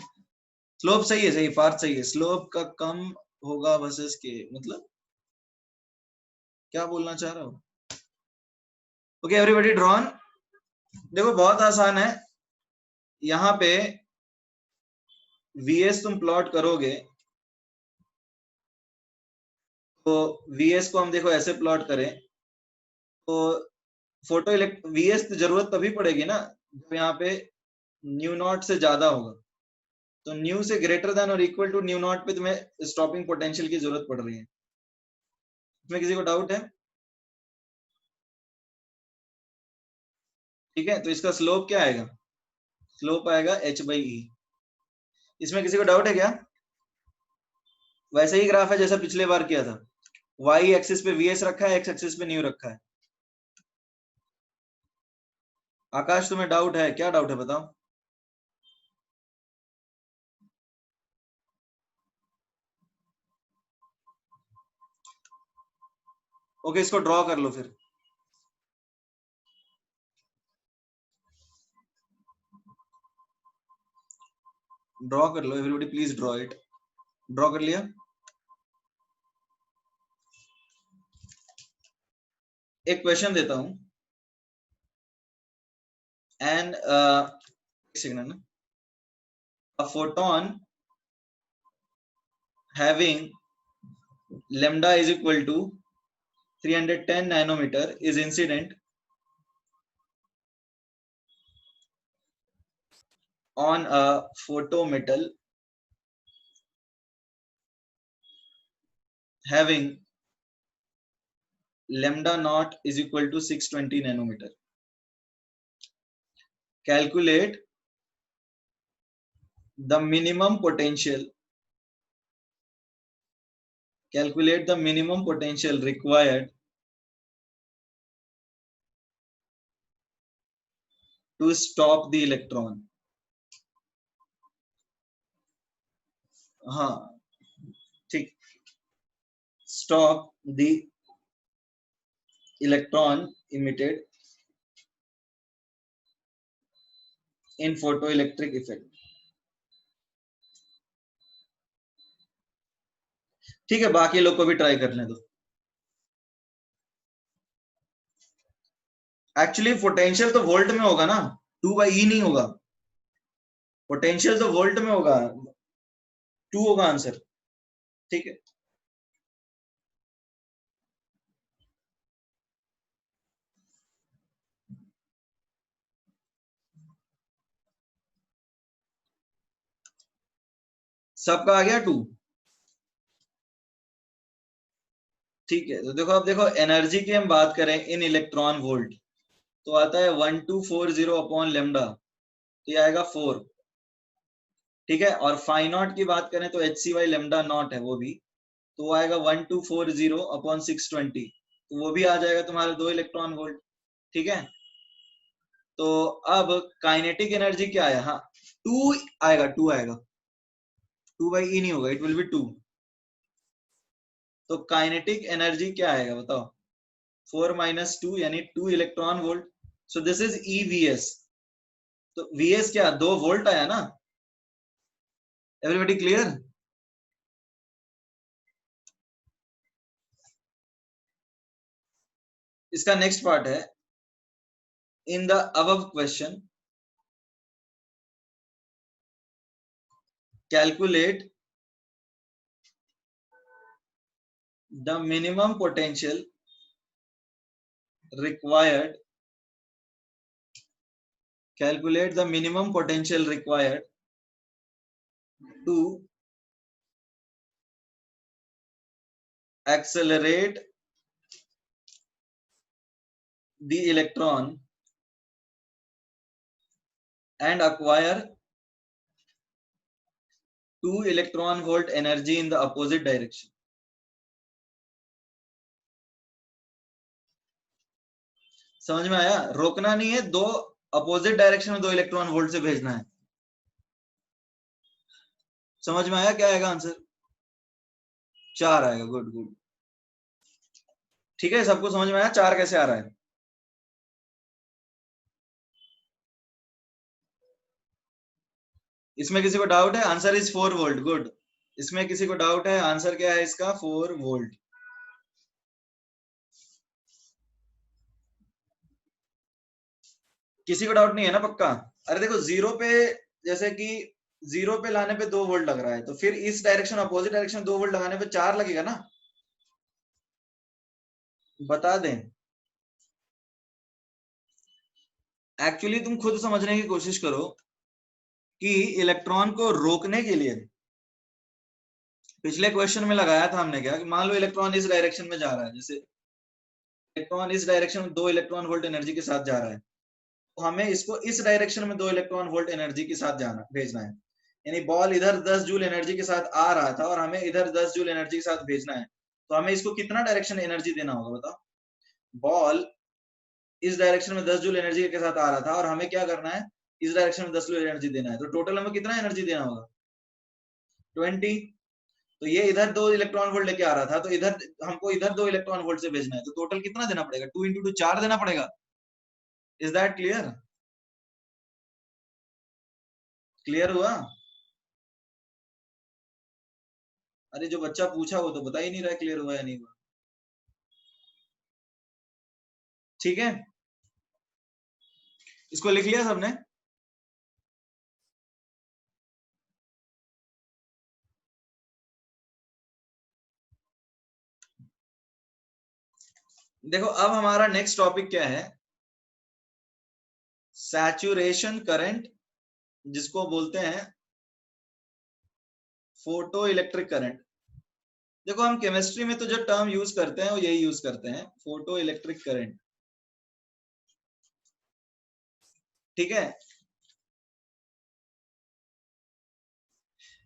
स्लोप सही है, सही पार्थ सही है, स्लोप का कम होगा वर्सेस के, मतलब क्या बोलना चाह रहा हो? Okay everybody drawn. देखो बहुत आसान है, यहाँ पे वीएस तुम प्लॉट करोगे तो वीएस को हम देखो ऐसे प्लॉट करें तो फोटो इलेक्ट वीएस तो जरूरत तभी पड़ेगी ना जब यहाँ पे न्यू नॉट से ज्यादा होगा। तो न्यू से ग्रेटर देन और इक्वल टू न्यू नॉट पे तुम्हें स्टॉपिंग पोटेंशियल की जरूरत पड़ रही है। इसमें किसी को डाउट है? ठीक है, तो इसका स्लोप क्या आएगा? स्लोप आएगा एच बाई ई। इसमें किसी को डाउट है क्या? वैसे ही ग्राफ है जैसा पिछले बार किया था, वाई एक्सिस पे वीएस रखा है, एक्स एक्सिस पे न्यू रखा है। आकाश तुम्हें डाउट है? क्या डाउट है बताओ। ओके इसको ड्रॉ कर लो फिर। ड्रॉ कर लो everybody, please draw it. Draw कर लिया? एक क्वेश्चन देता हूं, and second, a photon having lambda is equal to 310 nanometer is incident on a photometal having lambda naught is equal to 620 nanometer. Calculate the minimum potential. Calculate the minimum potential required to stop the electron. हाँ ठीक, stop the electron emitted in photoelectric effect. ठीक है, बाकी लोग को भी ट्राई करने दो। एक्चुअली पोटेंशियल तो वोल्ट में होगा ना, 2/E नहीं होगा। पोटेंशियल तो वोल्ट में होगा, 2 होगा आंसर। ठीक है, सबका आ गया 2? ठीक है, तो देखो अब देखो एनर्जी की हम बात करें इन इलेक्ट्रॉन वोल्ट, तो आता है 1240 अपॉन लेमडा, तो ये आएगा 4। ठीक है, और फाइ नॉट की बात करें तो H C by lambda naught है वो भी, तो वो आएगा 1240 अपॉन 620, तो वो भी आ जाएगा तुम्हारा 2 इलेक्ट्रॉन वोल्ट। ठीक है, तो अब काइनेटिक एनर्जी क्या आया? हाँ 2 आएगा, 2 आएगा, 2/E नहीं होगा, इट विल बी 2। तो काइनेटिक एनर्जी क्या आएगा बताओ? 4 माइनस 2 यानी 2 electron volt. So this is EVS। तो VS क्या, 2 वोल्ट आया ना? Everybody clear? इसका नेक्स्ट पार्ट है, in the above question calculate the minimum potential required, calculate the minimum potential required to accelerate the electron and acquire 2 electron volt energy in the opposite direction. समझ में आया? रोकना नहीं है, दो अपोजिट डायरेक्शन में 2 इलेक्ट्रॉन वोल्ट से भेजना है. समझ में आया? क्या आएगा आंसर? 4 आएगा. Good good. ठीक है, सबको समझ में आया 4 कैसे आ रहा है? इसमें किसी को डाउट है? Answer is 4 volt. गुड. इसमें किसी को डाउट है? आंसर क्या है इसका? 4 वोल्ट. किसी को डाउट नहीं है ना? पक्का? अरे देखो, जीरो पे, जैसे कि जीरो पे लाने पे 2 वोल्ट लग रहा है, तो फिर इस डायरेक्शन अपोजिट डायरेक्शन 2 वोल्ट लगाने पे 4 लगेगा ना? बता दें. एक्चुअली तुम खुद समझने की कोशिश करो कि इलेक्ट्रॉन को रोकने के लिए, पिछले क्वेश्चन में लगाया था हमने क्या, कि मान लो इलेक्ट्रॉन इस डायरेक्शन में जा रहा है, जैसे इलेक्ट्रॉन इस डायरेक्शन में 2 इलेक्ट्रॉन वोल्ट एनर्जी के साथ जा रहा है, तो हमें इसको इस डायरेक्शन में 2 इलेक्ट्रॉन वोल्ट एनर्जी के साथ जाना भेजना है. यानी बॉल इधर 10 जूल एनर्जी के साथ आ रहा था और हमें इधर 10 जूल एनर्जी के साथ भेजना है, तो हमें इसको कितना डायरेक्शन एनर्जी देना होगा बताओ? बॉल इस डायरेक्शन में 10 जूल एनर्जी के साथ आ रहा था और हमें क्या करना है? इस डायरेक्शन में 10 जूल एनर्जी देना है, तो टोटल हमें कितना एनर्जी देना होगा? 20. तो ये इधर 2 इलेक्ट्रॉन वोल्ट लेके आ रहा था, तो इधर हमको इधर 2 इलेक्ट्रॉन वोल्ट से भेजना है, तो टोटल कितना देना पड़ेगा? 2 इंटू 2 4 देना पड़ेगा. Is that clear? क्लियर हुआ? अरे जो बच्चा पूछा वो तो बता ही नहीं रहा क्लियर हुआ या नहीं हुआ. ठीक है, इसको लिख लिया सबने? देखो, अब हमारा नेक्स्ट टॉपिक क्या है? सैचुरेशन करंट, जिसको बोलते हैं फोटो इलेक्ट्रिक करंट. देखो, हम केमिस्ट्री में तो जो टर्म यूज करते हैं वो यही यूज करते हैं, फोटो इलेक्ट्रिक करंट. ठीक है.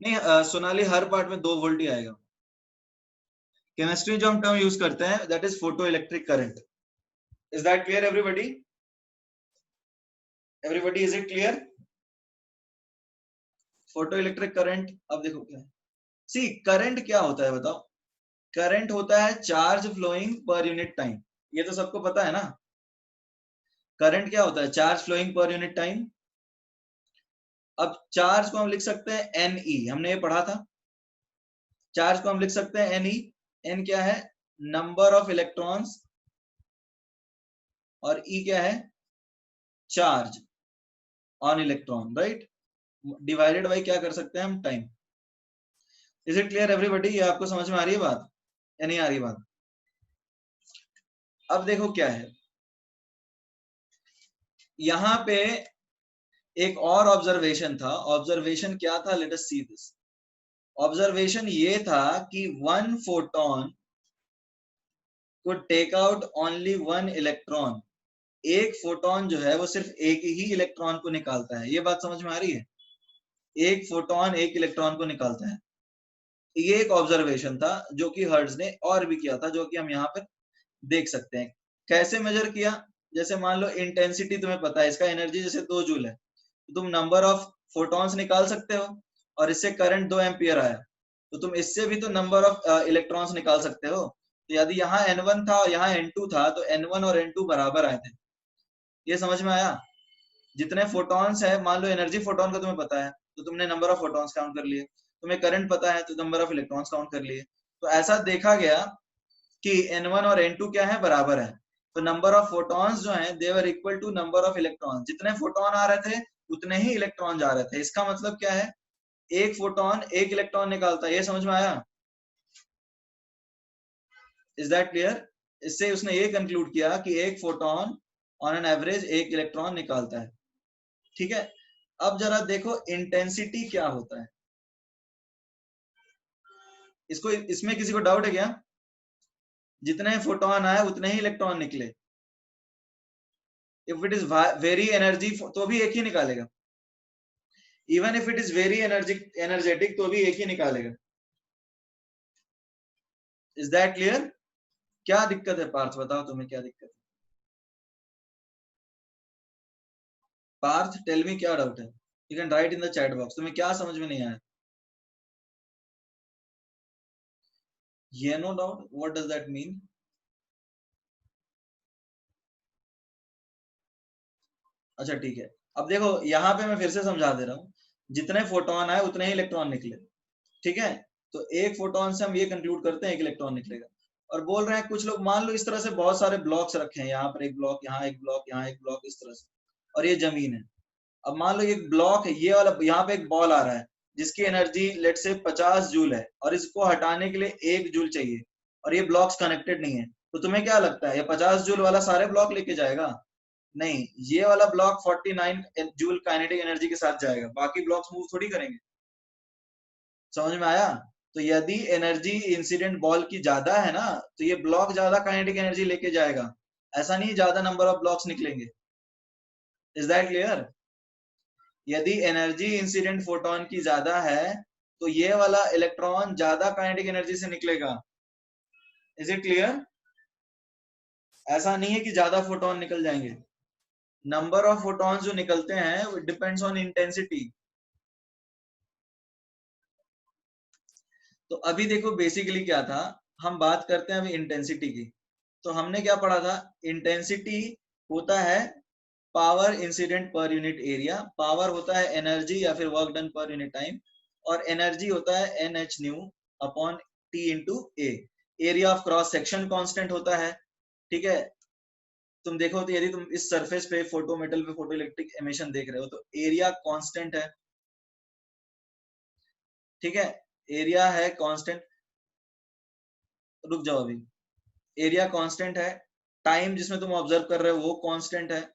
नहीं सोनाली, हर पार्ट में 2 वोल्ट ही आएगा. केमिस्ट्री जो हम टर्म यूज करते हैं that is photo electric current. Is that clear everybody? Everybody, is it clear? Photo electric current. अब देखो क्या है. सी, करंट क्या होता है बताओ? करंट होता है charge flowing per unit time. ये तो सबको पता है ना. करंट क्या होता है? Charge flowing per unit time. अब चार्ज को हम लिख सकते हैं NE, हमने ये पढ़ा था. चार्ज को हम लिख सकते हैं NE. N क्या है? Number of electrons. और E क्या है? Charge on electron, right? Divided by क्या कर सकते हैं हम? Time. Is it clear everybody? ये आपको समझ में आ रही है बात या नहीं आ रही बात? अब देखो क्या है यहां पे. एक और ऑब्जर्वेशन था. ऑब्जर्वेशन क्या था? Let us see this. Observation ये था कि 1 photon could take out only 1 electron. एक फोटोन जो है वो सिर्फ एक ही इलेक्ट्रॉन को निकालता है. ये बात समझ में आ रही है? एक फोटोन एक इलेक्ट्रॉन को निकालता है. ये एक ऑब्जर्वेशन था जो कि हर्ट्ज ने और भी किया था, जो कि हम यहाँ पर देख सकते हैं. कैसे मेजर किया? जैसे मान लो इंटेंसिटी तुम्हें पता है, इसका एनर्जी जैसे 2 जूल है, तो तुम नंबर ऑफ फोटॉन्स निकाल सकते हो. और इससे करंट 2 एम्पियर आया, तो तुम इससे भी तो नंबर ऑफ इलेक्ट्रॉन्स निकाल सकते हो. तो यदि यहाँ N1 था और यहाँ N2 था, तो N1 और N2 बराबर आए थे. ये समझ में आया? जितने फोटॉन्स है, मान लो एनर्जी फोटोन का तुम्हें पता है, तो तुमने नंबर ऑफ फोटॉन्स काउंट कर लिए. तुम्हें करंट पता है, तो नंबर ऑफ इलेक्ट्रॉन्स काउंट कर लिए. तो ऐसा देखा गया कि N1 और N2 क्या है? बराबर है. तो नंबर ऑफ फोटॉन्स जो हैं they were equal to number of electrons. जितने फोटॉन आ रहे थे उतने ही इलेक्ट्रॉन जा रहे थे. इसका मतलब क्या है? एक फोटॉन एक इलेक्ट्रॉन निकालता है. ये समझ में आया? Is that clear? इससे उसने ये कंक्लूड किया कि एक फोटोन ऑन एन एवरेज एक इलेक्ट्रॉन निकालता है। ठीक है, अब जरा देखो इंटेंसिटी क्या होता है। इसको इसमें किसी को डाउट है क्या? जितने फोटोन आए उतने ही इलेक्ट्रॉन निकले। If it is very energy तो भी एक ही निकालेगा। Even if it is very energetic तो भी एक ही निकालेगा। Is that clear? क्या दिक्कत है पार्थ, बताओ तुम्हें क्या दिक्कत है? पार्थ टेल मी क्या डाउट है? You can write in the chat box. तुम्हें क्या समझ में नहीं आया? ये no doubt, what does that mean? अच्छा ठीक है, अब देखो यहाँ पे मैं फिर से समझा दे रहा हूँ। जितने फोटोन आए उतने ही इलेक्ट्रॉन निकले। ठीक है, तो एक फोटोन से हम ये कंक्लूड करते हैं एक इलेक्ट्रॉन निकलेगा। और बोल रहे हैं कुछ लोग, मान लो इस तरह से बहुत सारे ब्लॉक्स रखे हैं, यहाँ पर एक ब्लॉक, यहाँ एक ब्लॉक, यहाँ एक ब्लॉक, इस तरह से, और ये जमीन है। अब मान लो एक ब्लॉक है, ये वाला, यहाँ पे एक बॉल आ रहा है जिसकी एनर्जी लेट से 50 जूल है, और इसको हटाने के लिए 1 जूल चाहिए, और ये ब्लॉक्स कनेक्टेड नहीं है। तो तुम्हें क्या लगता है ये 50 जूल वाला सारे ब्लॉक लेके जाएगा? नहीं, ये वाला ब्लॉक 49 जूल काइनेटिक एनर्जी के साथ जाएगा, बाकी ब्लॉक्स मूव थोड़ी करेंगे। समझ में आया? तो यदि एनर्जी इंसिडेंट बॉल की ज्यादा है ना, तो ये ब्लॉक ज्यादा काइनेटिक एनर्जी लेके जाएगा। ऐसा नहीं ज्यादा नंबर ऑफ ब्लॉक्स निकलेंगे। Is that clear? यदि एनर्जी इंसिडेंट फोटोन की ज्यादा है तो ये वाला इलेक्ट्रॉन ज्यादा काइनेटिक एनर्जी से निकलेगा। Is it clear? ऐसा नहीं है कि ज्यादा फोटोन निकल जाएंगे। नंबर ऑफ फोटॉन्स जो निकलते हैं डिपेंड्स ऑन इंटेंसिटी। तो अभी देखो बेसिकली क्या था, हम बात करते हैं अभी इंटेंसिटी की। तो हमने क्या पढ़ा था? इंटेंसिटी होता है power incident per unit area, power होता है एनर्जी या फिर work done per unit time, और एनर्जी होता है N H nu upon T into A. Area of cross section constant होता है। ठीक है, तुम देखो तो यदि तुम इस सरफेस पे फोटो मेटल पे फोटो इलेक्ट्रिक एमिशन देख रहे हो तो एरिया कांस्टेंट है। ठीक है, एरिया है कांस्टेंट। रुक जाओ अभी, एरिया कांस्टेंट है, टाइम जिसमें तुम ऑब्जर्व कर रहे हो वो कांस्टेंट है,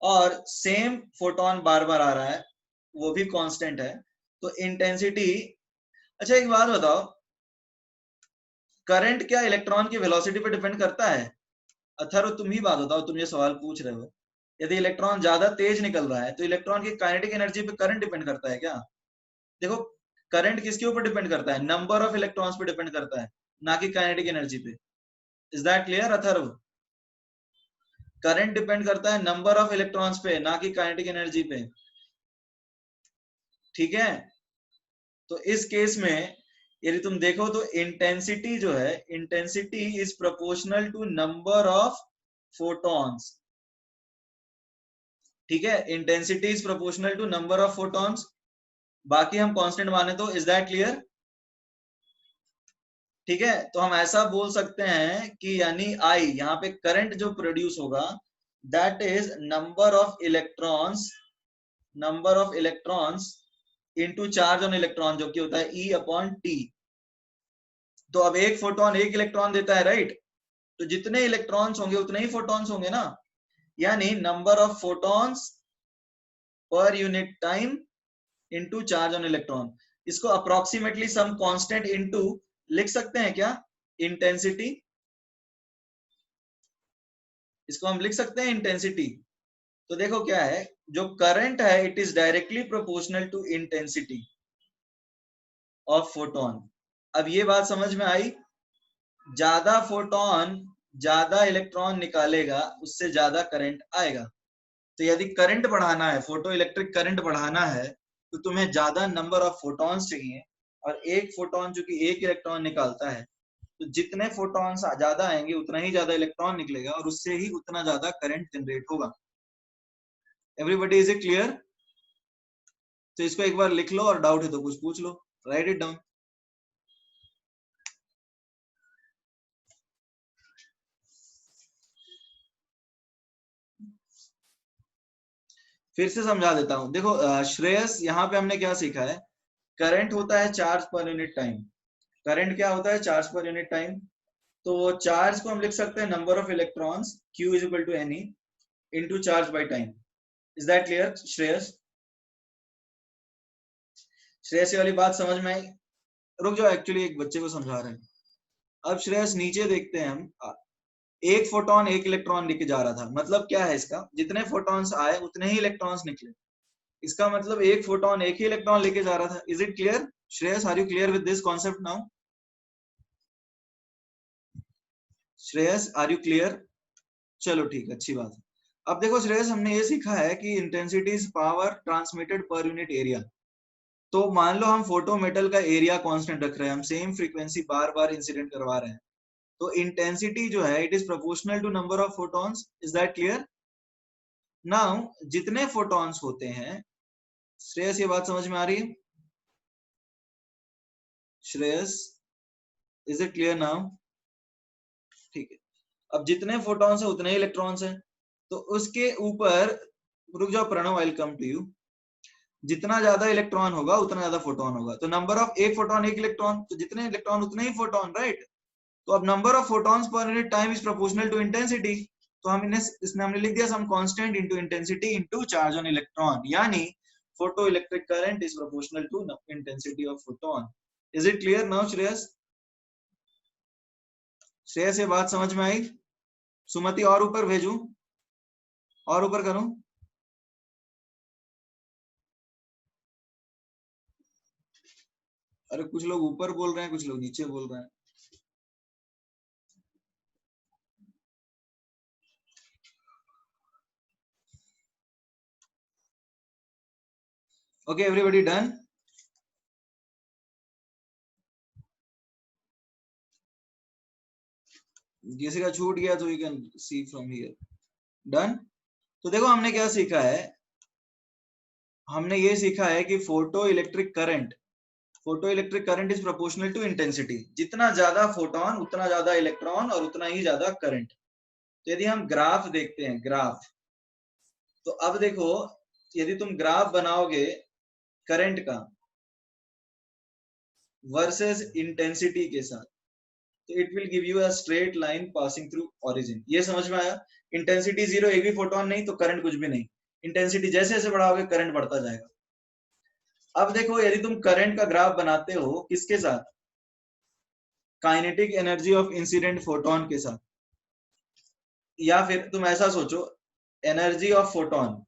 और सेम फोटोन बार बार आ रहा है वो भी कांस्टेंट है। तो इंटेंसिटी, अच्छा एक बात बताओ, करंट क्या इलेक्ट्रॉन की वेलोसिटी पे डिपेंड करता है? अथर्व तुम ही बात बताओ, तुम ये सवाल पूछ रहे हो। यदि इलेक्ट्रॉन ज्यादा तेज निकल रहा है तो इलेक्ट्रॉन की काइनेटिक एनर्जी पे करंट डिपेंड करता है क्या? देखो, करंट किसके ऊपर डिपेंड करता है? नंबर ऑफ इलेक्ट्रॉन्स पे डिपेंड करता है, ना कि काइनेटिक एनर्जी पे। Is that clear Atharva? Current depend करता है नंबर ऑफ इलेक्ट्रॉन्स पे, ना कि काइनेटिक एनर्जी पे। ठीक है, तो इस केस में यदि तुम देखो तो इंटेंसिटी जो है, intensity is proportional to number of photons. ठीक है, intensity is proportional to number of photons, बाकी हम कांस्टेंट माने तो। Is that clear? ठीक है, तो हम ऐसा बोल सकते हैं कि यानी आई, यहाँ पे करंट जो प्रोड्यूस होगा that is number of electrons into charge on electron, जो कि होता है ई अपॉन टी। तो अब एक फोटोन एक इलेक्ट्रॉन देता है, राइट? तो जितने इलेक्ट्रॉन्स होंगे उतने ही फोटॉन्स होंगे ना, यानी number of photons per unit time into charge on electron. इसको अप्रोक्सीमेटली सम कांस्टेंट इनटू लिख सकते हैं क्या? इंटेंसिटी, इसको हम लिख सकते हैं इंटेंसिटी। तो देखो क्या है, जो करंट है it is directly proportional to intensity of photon. अब ये बात समझ में आई? ज्यादा फोटोन ज्यादा इलेक्ट्रॉन निकालेगा, उससे ज्यादा करंट आएगा। तो यदि करंट बढ़ाना है, फोटो इलेक्ट्रिक करंट बढ़ाना है, तो तुम्हें ज्यादा नंबर ऑफ फोटॉन्स चाहिए, और एक फोटोन जो कि एक इलेक्ट्रॉन निकालता है, तो जितने फोटॉन्स ज्यादा आएंगे उतना ही ज्यादा इलेक्ट्रॉन निकलेगा, और उससे ही उतना ज्यादा करंट जनरेट होगा। Everybody is it clear? तो इसको एक बार लिख लो, और डाउट है तो कुछ पूछ लो, राइट इट डाउन। फिर से समझा देता हूं, देखो श्रेयस, यहाँ पे हमने क्या सीखा है? करंट होता है चार्ज पर यूनिट टाइम। करंट क्या होता है? चार्ज पर यूनिट टाइम। तो वो चार्ज को हम लिख सकते हैं number of electrons Q is equal to NE into charge by time. Is that clear Shreyas? Shreyas ये वाली बात समझ में आई? रुक जाओ, एक्चुअली एक बच्चे को समझा रहे हैं। अब श्रेयस नीचे देखते हैं हम, एक फोटोन एक इलेक्ट्रॉन लेके जा रहा था, मतलब क्या है इसका, जितने फोटॉन्स आए उतने ही इलेक्ट्रॉन्स निकले। इसका मतलब एक फोटोन एक ही इलेक्ट्रॉन लेके जा रहा था। Is it clear Shreyas? Are you clear with this concept now? Shreyas are you clear? चलो ठीक है, अच्छी बात है। अब देखो श्रेयस, हमने ये सीखा है कि intensity is power transmitted per unit area. तो मान लो हम फोटो मेटल का एरिया कांस्टेंट रख रहे हैं, हम सेम फ्रीक्वेंसी बार बार इंसिडेंट करवा रहे हैं, तो इंटेंसिटी जो है it is proportional to number of photons. Is that clear? Now जितने फोटॉन्स होते हैं, श्रेयस ये बात समझ में आ रही है? Shreyas is it clear now? ठीक है। अब जितने फोटॉन्स है उतने ही इलेक्ट्रॉन्स हैं, तो उसके ऊपर, रुक जाओ Pranav, I will come to you. जितना ज्यादा इलेक्ट्रॉन होगा उतना ज्यादा फोटोन होगा, तो नंबर ऑफ एक फोटोन एक इलेक्ट्रॉन, तो जितने इलेक्ट्रॉन उतने ही फोटोन, राइट? तो अब number of photons per unit time is proportional to intensity. तो हम इन्हें, इसमें हमने लिख दिया some constant into intensity into charge on electron, यानी photo electric current is proportional to intensity of photon. Is it clear now Shreyas? Shreyas ये बात समझ में आई? सुमति और ऊपर भेजूं, और ऊपर करूं? अरे कुछ लोग ऊपर बोल रहे हैं, कुछ लोग नीचे बोल रहे हैं। Okay, everybody done? किसी का छूट गया तो you can see from here. Done? तो देखो हमने क्या सीखा है, हमने ये सीखा है कि photo electric current is proportional to intensity. जितना ज्यादा फोटोन उतना ज्यादा इलेक्ट्रॉन और उतना ही ज्यादा करंट। तो यदि हम ग्राफ देखते हैं, ग्राफ, तो अब देखो यदि तुम ग्राफ बनाओगे करंट का वर्सेस इंटेंसिटी के साथ, तो it will give you a straight line passing through origin. ये समझ में आया? इंटेंसिटी जीरो, एक भी फोटोन नहीं तो करंट कुछ भी नहीं। इंटेंसिटी जैसे जैसे बढ़ाओगे करंट बढ़ता जाएगा। अब देखो यदि तुम करंट का ग्राफ बनाते हो किसके साथ, kinetic energy of incident photon के साथ, या फिर तुम ऐसा सोचो एनर्जी ऑफ फोटोन,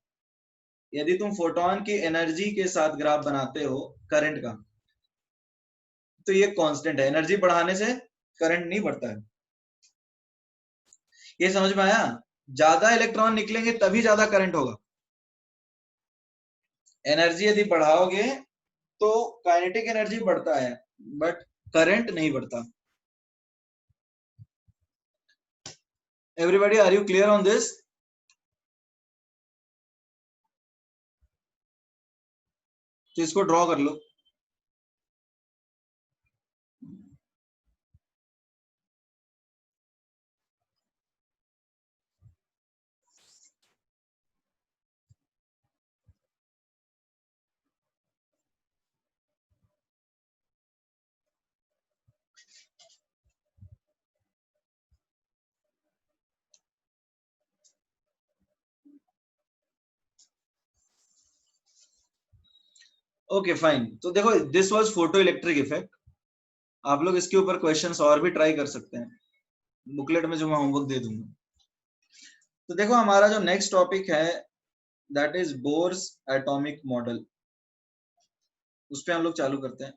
यदि तुम फोटोन की एनर्जी के साथ ग्राफ बनाते हो करंट का, तो ये कांस्टेंट है, एनर्जी बढ़ाने से करंट नहीं बढ़ता है। ये समझ में आया? ज्यादा इलेक्ट्रॉन निकलेंगे तभी ज्यादा करंट होगा। एनर्जी यदि बढ़ाओगे तो काइनेटिक एनर्जी बढ़ता है बट करंट नहीं बढ़ता। Everybody are you clear on this? तो इसको ड्रॉ कर लो। Okay fine. तो देखो this was photo electric effect. आप लोग इसके ऊपर क्वेश्चंस और भी ट्राई कर सकते हैं, बुकलेट में जो मैं होमवर्क दे दूंगा। तो देखो हमारा जो नेक्स्ट टॉपिक है that is Bohr's atomic model, उस पर हम लोग चालू करते हैं।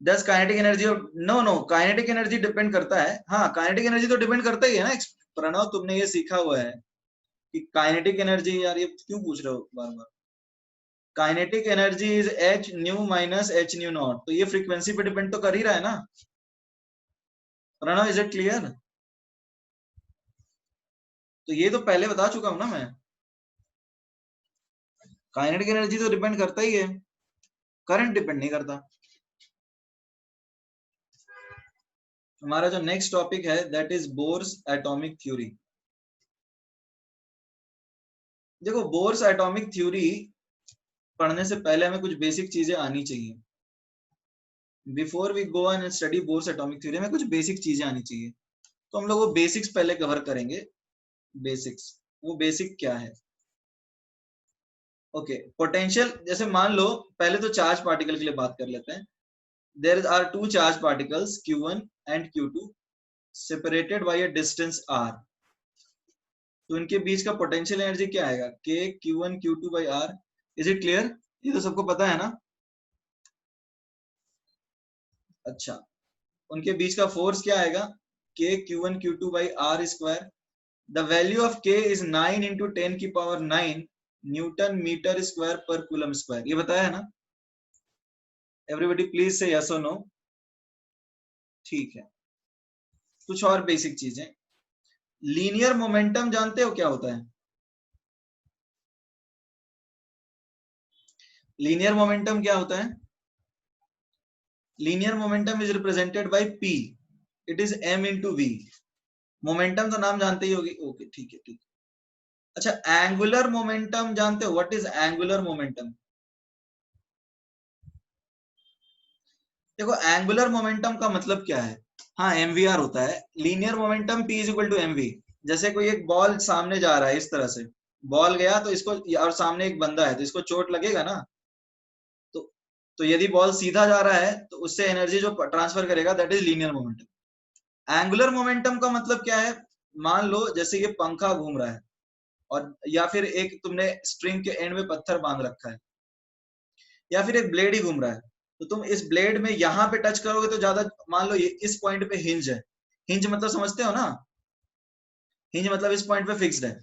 दस kinetic energy, no no kinetic energy depend करता है, हाँ काइनेटिक एनर्जी तो डिपेंड करता ही है ना। प्रणव तुमने ये सीखा हुआ है कि काइनेटिक एनर्जी, यार ये क्यों पूछ रहे हो बार बार? Kinetic energy is H nu minus H nu naught, तो ये फ्रीक्वेंसी पे डिपेंड तो कर ही रहा है ना प्रणव? Is it clear? तो ये तो पहले बता चुका हूं ना मैं, काइनेटिक एनर्जी तो डिपेंड करता ही है, करंट डिपेंड नहीं करता। हमारा जो नेक्स्ट टॉपिक है that is Bohr's atomic theory. देखो बोर्स एटॉमिक थ्योरी पढ़ने से पहले हमें कुछ बेसिक चीजें आनी चाहिए। Before we go and study Bohr's atomic theory में कुछ बेसिक चीजें आनी चाहिए। तो हम लोग वो बेसिक्स पहले कवर करेंगे। बेसिक्स, वो बेसिक क्या है? ओके, पोटेंशियल, जैसे मान लो पहले तो चार्ज पार्टिकल के लिए बात कर लेते हैं। There are two charge particles Q1 and Q2 separated by a distance r। तो इनके बीच का पोटेंशियल एनर्जी क्या आएगा? K Q1 Q2 by r। Is it clear? ये तो सबको पता है ना? अच्छा, उनके बीच का फोर्स क्या आएगा? K Q1 Q2 by r square. The value of K is 9 into 10 की पावर 9 न्यूटन मीटर स्क्वायर पर कूलम स्क्वायर। ये बताया है ना? एवरीबॉडी प्लीज से यस और नो। ठीक है, कुछ और बेसिक चीजें। लीनियर मोमेंटम जानते हो क्या होता है? लीनियर मोमेंटम क्या होता है? Linear momentum is represented by P, it is m into v। Momentum तो नाम जानते ही होगी। ओके, ठीक है, ठीक है। अच्छा, एंगुलर मोमेंटम जानते हो? What is angular momentum? देखो, एंगुलर मोमेंटम का मतलब क्या है? हाँ, mvr होता है। Linear momentum p is equal to mv। जैसे कोई एक बॉल सामने जा रहा है, इस तरह से बॉल गया तो इसको, और सामने एक बंदा है तो इसको चोट लगेगा ना। तो तो यदि बॉल सीधा जा रहा है तो उससे एनर्जी जो ट्रांसफर करेगा, that is linear momentum. Angular momentum का मतलब क्या है? मान लो जैसे ये पंखा घूम रहा है, और या फिर एक तुमने स्ट्रिंग के एंड में पत्थर बांध रखा है, या फिर एक ब्लेड ही घूम रहा है, तो तुम इस ब्लेड में यहां पे टच करोगे तो ज्यादा, मान लो ये इस पॉइंट पे हिंज है। हिंज मतलब समझते हो ना? हिंज मतलब इस पॉइंट पे फिक्स्ड है।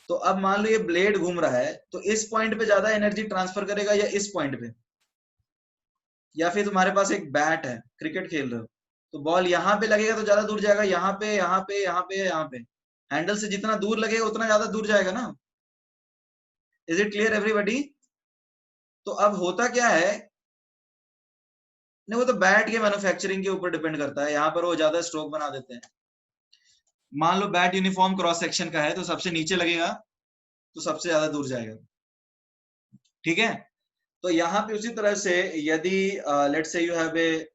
तो अब मान लो ये ब्लेड घूम रहा है, तो इस पॉइंट पे ज्यादा एनर्जी ट्रांसफर करेगा या इस पॉइंट पे? या फिर तुम्हारे पास एक बैट है, क्रिकेट खेल रहे हो, तो बॉल यहाँ पे लगेगा तो ज्यादा दूर जाएगा, यहाँ पे, यहाँ पे, यहाँ पे, यहाँ पे। हैंडल से जितना दूर लगेगा उतना ज्यादा दूर जाएगा ना। Is it clear everybody? तो अब होता क्या है, नहीं वो तो बैट के मैन्युफैक्चरिंग के ऊपर डिपेंड करता है। यहाँ पर वो ज्यादा स्ट्रोक बना देते हैं। मान लो बैट यूनिफॉर्म क्रॉस सेक्शन का है, तो सबसे नीचे लगेगा तो सबसे ज्यादा दूर जाएगा। ठीक है, तो यहाँ पे उसी तरह से यदि let's say you have a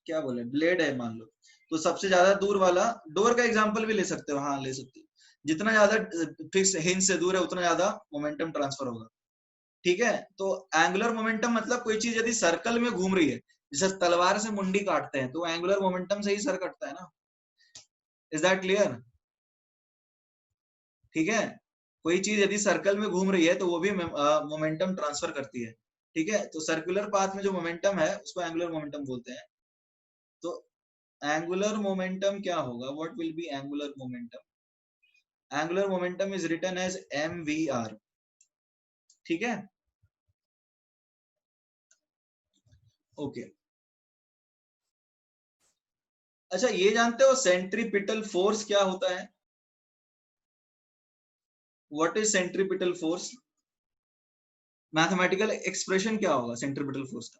क्या बोले, ब्लेड है मान लो, तो सबसे ज्यादा दूर वाला, डोर का एग्जांपल भी ले सकते हो, हाँ ले सकते हो। जितना ज्यादा फिक्स हिंज से दूर है उतना ज्यादा मोमेंटम ट्रांसफर होगा। ठीक है, तो एंगुलर मोमेंटम मतलब कोई चीज यदि सर्कल में घूम रही है, जैसे तलवार से मुंडी काटते हैं, तो एंगुलर मोमेंटम से ही सर कटता है ना। Is that clear? ठीक है, कोई चीज यदि सर्कल में घूम रही है तो वो भी मोमेंटम ट्रांसफर करती है। ठीक है, तो सर्कुलर पाथ में जो मोमेंटम है उसको एंगुलर मोमेंटम बोलते हैं। तो एंगुलर मोमेंटम क्या होगा? What will be angular momentum? Angular momentum is written as mvr। ठीक है, ओके। अच्छा, ये जानते हो सेंट्रीपिटल फोर्स क्या होता है? What is centripetal force? Mathematical expression क्या होगा सेंट्रीपिटल फोर्स का?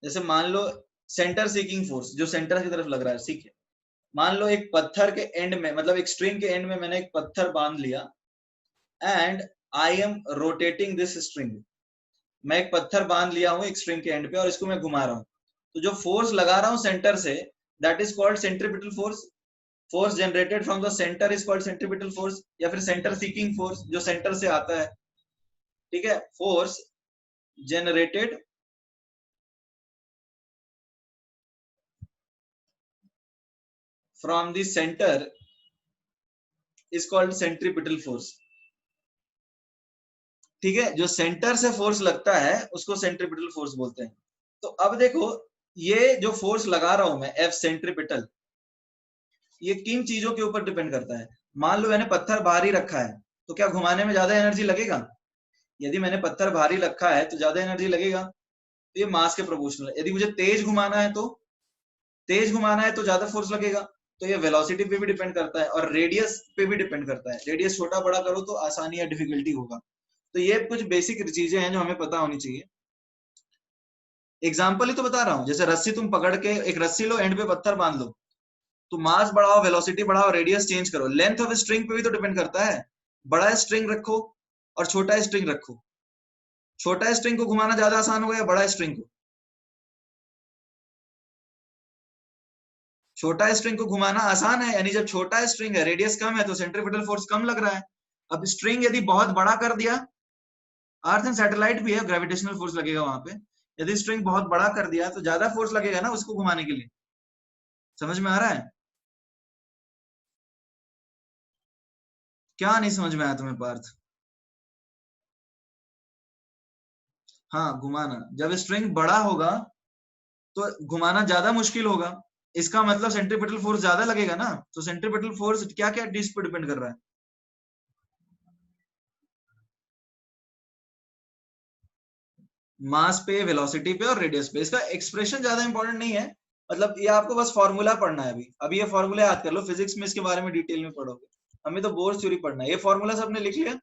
जैसे मान लो सेंटर सीकिंग फोर्स, जो सेंटर की तरफ लग रहा है, ठीक है। मान लो एक पत्थर के एंड में, मतलब एक स्ट्रिंग के एंड में मैंने एक पत्थर बांध लिया, and I am rotating this string. मैं एक पत्थर बांध लिया हूं एक स्ट्रिंग के एंड पे और इसको मैं घुमा रहा हूं, तो जो फोर्स लगा रहा हूं सेंटर से, that is called centripetal force. Force generated from the centre is called centripetal force, या फिर सेंटर सीकिंग फोर्स जो सेंटर से आता है। ठीक है, force generated from the centre is called centripetal force. ठीक है, जो सेंटर से फोर्स लगता है उसको सेंट्रीपिटल फोर्स बोलते हैं। तो अब देखो, ये जो फोर्स लगा रहा हूं मैं, एफ सेंट्रीपिटल, ये किन चीजों के ऊपर डिपेंड करता है? मान लो मैंने पत्थर भारी रखा है, तो क्या घुमाने में ज्यादा एनर्जी लगेगा? यदि मैंने पत्थर भारी रखा है तो ज्यादा एनर्जी लगेगा। तो ये मास के प्रोपोर्शनल है। यदि मुझे तेज घुमाना है तो ज्यादा फोर्स लगेगा। तो ये वेलोसिटी पे भी डिपेंड करता है और रेडियस पे भी डिपेंड करता है। रेडियस छोटा बड़ा करो तो आसानी या डिफिकल्टी होगा। तो ये कुछ बेसिक चीजें हैं जो हमें पता होनी चाहिए। एग्जाम्पल ही तो बता रहा हूँ, जैसे रस्सी तुम पकड़ के, एक रस्सी लो, एंड पे पत्थर बांध लो, तो मास बढ़ाओ, वेलोसिटी बढ़ाओ, रेडियस चेंज करो, लेंथ ऑफ स्ट्रिंग पे भी तो डिपेंड करता है। बड़ा स्ट्रिंग रखो और छोटा स्ट्रिंग रखो, छोटा स्ट्रिंग को घुमाना ज्यादा आसान होगा या बड़ा स्ट्रिंग को? छोटा स्ट्रिंग को घुमाना आसान है, यानी जब छोटा स्ट्रिंग है, रेडियस कम है, तो सेंट्रीपिटल फोर्स कम लग रहा है। अब स्ट्रिंग यदि बहुत बड़ा कर दिया, अर्थ एंड सैटेलाइट भी है, ग्रेविटेशनल फोर्स लगेगा वहां पे। यदि स्ट्रिंग बहुत बड़ा कर दिया तो ज्यादा फोर्स लगेगा ना उसको घुमाने के लिए। समझ में आ रहा है? क्या नहीं समझ में आया तुम्हें पार्थ? हाँ, घुमाना, जब स्ट्रिंग बड़ा होगा तो घुमाना ज्यादा मुश्किल होगा। इसका मतलब सेंट्रीपिटल फोर्स ज्यादा लगेगा ना। तो सेंट्रीपिटल फोर्स क्या क्या चीज पे डिपेंड कर रहा है? मास पे, वेलोसिटी पे और रेडियस पे। इसका एक्सप्रेशन ज्यादा इंपॉर्टेंट नहीं है, मतलब ये आपको बस फॉर्मूला पढ़ना है। अभी ये फॉर्मूला याद कर लो, फिजिक्स में इसके बारे में डिटेल में पढ़ोगे। हमें तो बोर्ड थ्योरी पढ़ना है। ये फॉर्मूला सबने लिख लिया?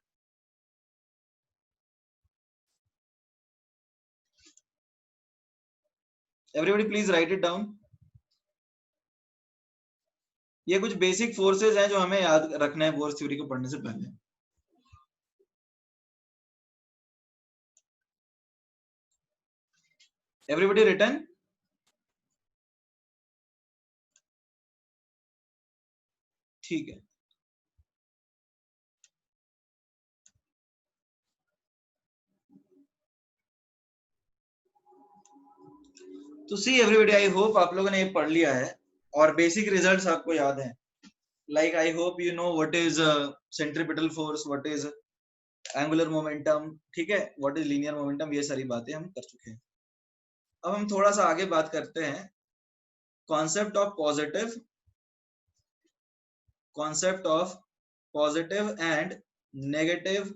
Everybody please right it down. ये कुछ बेसिक फोर्सेज हैं जो हमें याद रखना है बोर्ड थ्योरी को पढ़ने से पहले। Everybody written? ठीक है। तो सी एवरीबॉडी, आई होप आप लोगों ने ये पढ़ लिया है और बेसिक रिजल्ट्स आपको याद हैं। Like I hope you know what is centripetal force, what is angular momentum, ठीक है, व्हाट इज लीनियर मोमेंटम, ये सारी बातें हम कर चुके हैं। अब हम थोड़ा सा आगे बात करते हैं concept of positive, concept of positive and negative.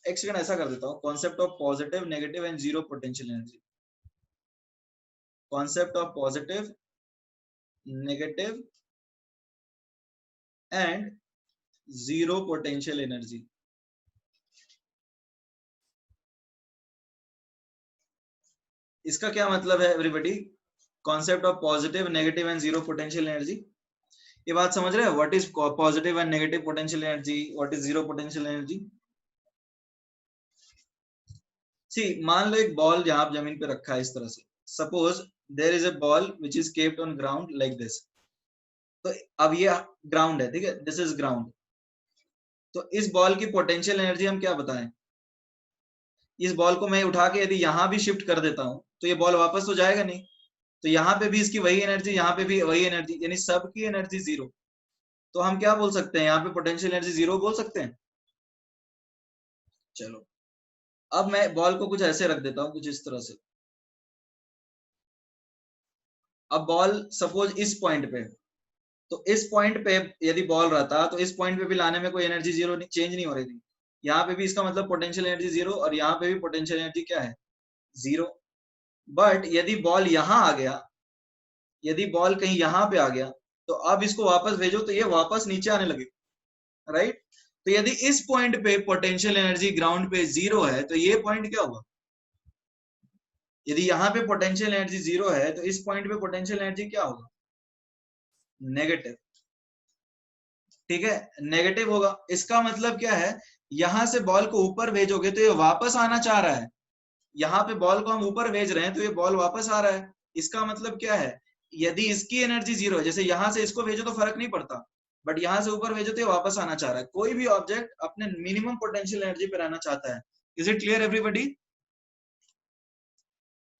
एक सेकंड ऐसा कर देता हूं, concept of positive, negative and zero potential energy. Concept of positive, negative and zero potential energy. इसका क्या मतलब है everybody? Concept of positive, negative and zero potential energy. ये बात समझ रहे हो? What is positive and negative potential energy, what is zero potential energy? See, मान लो एक बॉल जहां जमीन पे रखा है इस तरह से। Suppose there is a ball which is kept on ground like this. तो अब ये ग्राउंड है, ठीक है, दिस इज ग्राउंड। तो इस बॉल की पोटेंशियल एनर्जी हम क्या बताएं? इस बॉल को मैं उठा के यदि यहां भी शिफ्ट कर देता हूं तो ये बॉल वापस तो जाएगा नहीं। तो यहाँ पे भी इसकी वही एनर्जी, यहाँ पे भी वही एनर्जी, यानी सबकी एनर्जी जीरो। तो हम क्या बोल सकते हैं? यहाँ पे पोटेंशियल एनर्जी जीरो बोल सकते हैं। चलो, अब मैं बॉल को कुछ ऐसे रख देता हूँ, कुछ इस तरह से। अब बॉल सपोज इस पॉइंट पे, तो इस पॉइंट पे यदि बॉल रहता तो इस पॉइंट पे भी लाने में कोई एनर्जी जीरो चेंज नहीं हो रही थी। यहाँ पे भी इसका मतलब पोटेंशियल एनर्जी जीरो, और यहाँ पे भी पोटेंशियल एनर्जी क्या है? जीरो। बट यदि बॉल यहाँ आ गया, यदि बॉल कहीं यहाँ पे आ गया, तो अब इसको वापस भेजो तो ये वापस नीचे आने लगे, राइट? तो यदि इस पॉइंट पे पोटेंशियल एनर्जी ग्राउंड पे जीरो है तो ये पॉइंट क्या होगा? यदि यहाँ पे पोटेंशियल एनर्जी जीरो है तो इस पॉइंट पे पोटेंशियल एनर्जी क्या होगा? नेगेटिव। ठीक है, नेगेटिव होगा। इसका मतलब क्या है? यहां से बॉल को ऊपर भेजोगे तो ये वापस आना चाह रहा है। यहाँ पे बॉल को हम ऊपर भेज रहे हैं तो ये बॉल वापस आ रहा है। इसका मतलब क्या है? यदि इसकी एनर्जी जीरो है, जैसे यहां से इसको भेजो तो फर्क नहीं पड़ता, बट यहां से ऊपर भेजो तो ये वापस आना चाह रहा है। कोई भी ऑब्जेक्ट अपने मिनिमम पोटेंशियल एनर्जी पे रहना चाहता है। Is it clear everybody?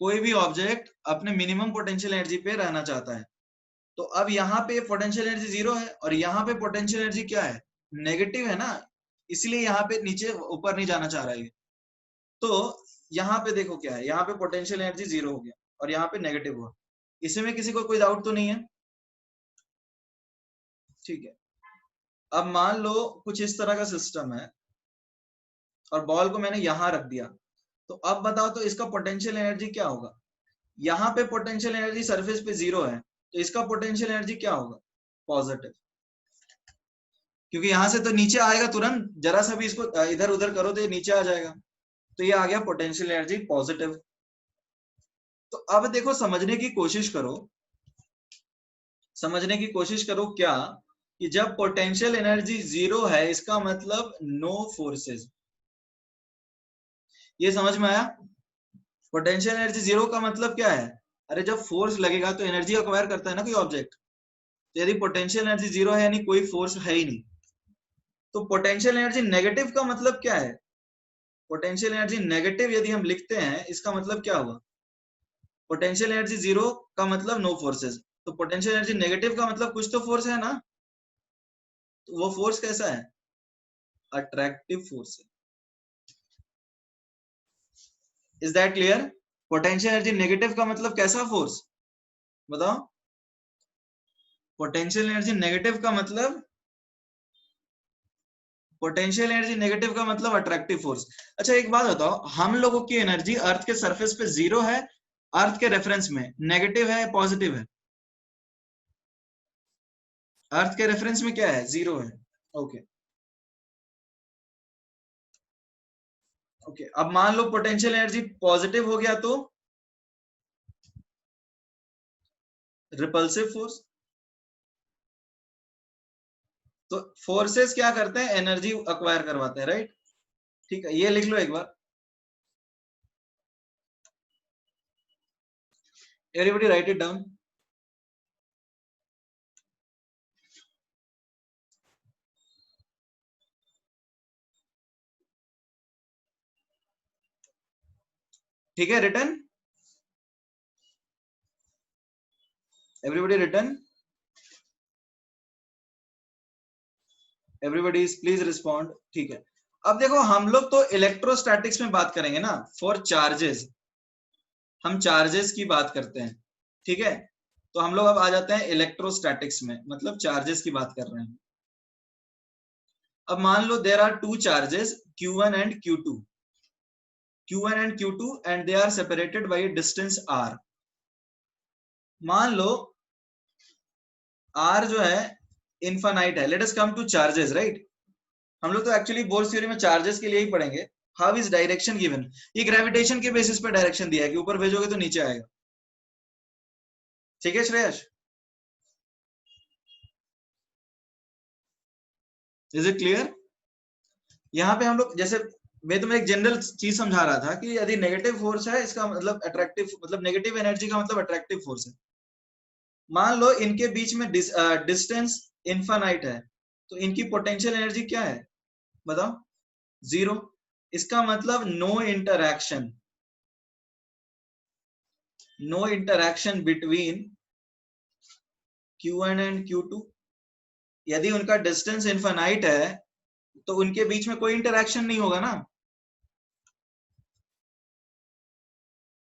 कोई भी ऑब्जेक्ट अपने मिनिमम पोटेंशियल एनर्जी पे रहना चाहता है। तो अब यहाँ पे पोटेंशियल एनर्जी जीरो है और यहाँ पे पोटेंशियल एनर्जी क्या है? नेगेटिव है ना, इसलिए यहाँ पे नीचे ऊपर नहीं जाना चाह रहा है। तो यहाँ पे देखो क्या है, यहाँ पे पोटेंशियल एनर्जी जीरो हो गया और यहाँ पे नेगेटिव हुआ। इसमें किसी को कोई डाउट तो नहीं है? ठीक है। अब मान लो कुछ इस तरह का सिस्टम है और बॉल को मैंने यहां रख दिया, तो अब बताओ तो इसका पोटेंशियल एनर्जी क्या होगा? यहाँ पे पोटेंशियल एनर्जी सरफेस पे जीरो है, तो इसका पोटेंशियल एनर्जी क्या होगा? पॉजिटिव। क्योंकि यहां से तो नीचे आएगा तुरंत, जरा सा भी इसको इधर उधर करो तो ये नीचे आ जाएगा। तो ये आ गया पोटेंशियल एनर्जी पॉजिटिव। तो अब देखो, समझने की कोशिश करो, समझने की कोशिश करो क्या, कि जब पोटेंशियल एनर्जी जीरो है इसका मतलब नो फोर्सेस। ये समझ में आया? पोटेंशियल एनर्जी जीरो का मतलब क्या है? अरे जब फोर्स लगेगा तो एनर्जी अक्वायर करता है ना कोई ऑब्जेक्ट। तो यदि पोटेंशियल एनर्जी जीरो है यानी कोई फोर्स है ही नहीं। तो पोटेंशियल एनर्जी नेगेटिव का मतलब क्या है? पोटेंशियल एनर्जी नेगेटिव यदि हम लिखते हैं इसका मतलब क्या हुआ? पोटेंशियल एनर्जी जीरो का मतलब नो फोर्सेस, तो पोटेंशियल एनर्जी नेगेटिव का मतलब कुछ तो फोर्स है ना। तो वो फोर्स कैसा है? अट्रैक्टिव फोर्स है। Is that clear? Potential energy negative का मतलब कैसा फोर्स बताओ? पोटेंशियल एनर्जी नेगेटिव का मतलब, पोटेंशियल एनर्जी नेगेटिव का मतलब अट्रैक्टिव फोर्स। अच्छा एक बात बताओ, हम लोगों की एनर्जी अर्थ के सरफेस पे जीरो है, अर्थ के रेफरेंस में नेगेटिव है पॉजिटिव है? अर्थ के रेफरेंस में क्या है? जीरो है। ओके ओके, अब मान लो पोटेंशियल एनर्जी पॉजिटिव हो गया तो रिपल्सिव फोर्स। तो फोर्सेस क्या करते हैं? एनर्जी अक्वायर करवाते हैं, राइट? ठीक है, ये लिख लो एक बार, एवरीबॉडी राइट इट डाउन। ठीक है, return, everybody return, everybody please respond. ठीक है, अब देखो हम लोग तो इलेक्ट्रोस्टैटिक्स में बात करेंगे ना, फॉर चार्जेस, हम चार्जेस की बात करते हैं, ठीक है? तो हम लोग अब आ जाते हैं इलेक्ट्रोस्टैटिक्स में, मतलब चार्जेस की बात कर रहे हैं। अब मान लो there are two charges Q1 and Q2, Q1 and Q2 and they are separated by a distance r। मान लो r जो है इनफाइनाइट है, लेट अस कम टू चार्जेस, राइट? हम लोग तो एक्चुअली बोर्स थ्योरी में चार्जेस के लिए ही पढ़ेंगे। How is direction given? ये ग्रेविटेशन के बेसिस पे डायरेक्शन दिया है कि ऊपर भेजोगे तो नीचे आएगा। ठीक है श्रेयस, इज इट क्लियर? यहाँ पे हम लोग जैसे, मैं तुम्हें एक जनरल चीज समझा रहा था कि यदि नेगेटिव फोर्स है इसका मतलब अट्रैक्टिव, मतलब नेगेटिव एनर्जी का मतलब अट्रैक्टिव फोर्स है। मान लो इनके बीच में डिस्टेंस इनफाइनाइट है, तो इनकी पोटेंशियल एनर्जी क्या है बताओ? जीरो। इसका मतलब no interaction, no interaction between Q1 and Q2। यदि उनका डिस्टेंस इनफाइनाइट है तो उनके बीच में कोई इंटरैक्शन नहीं होगा ना।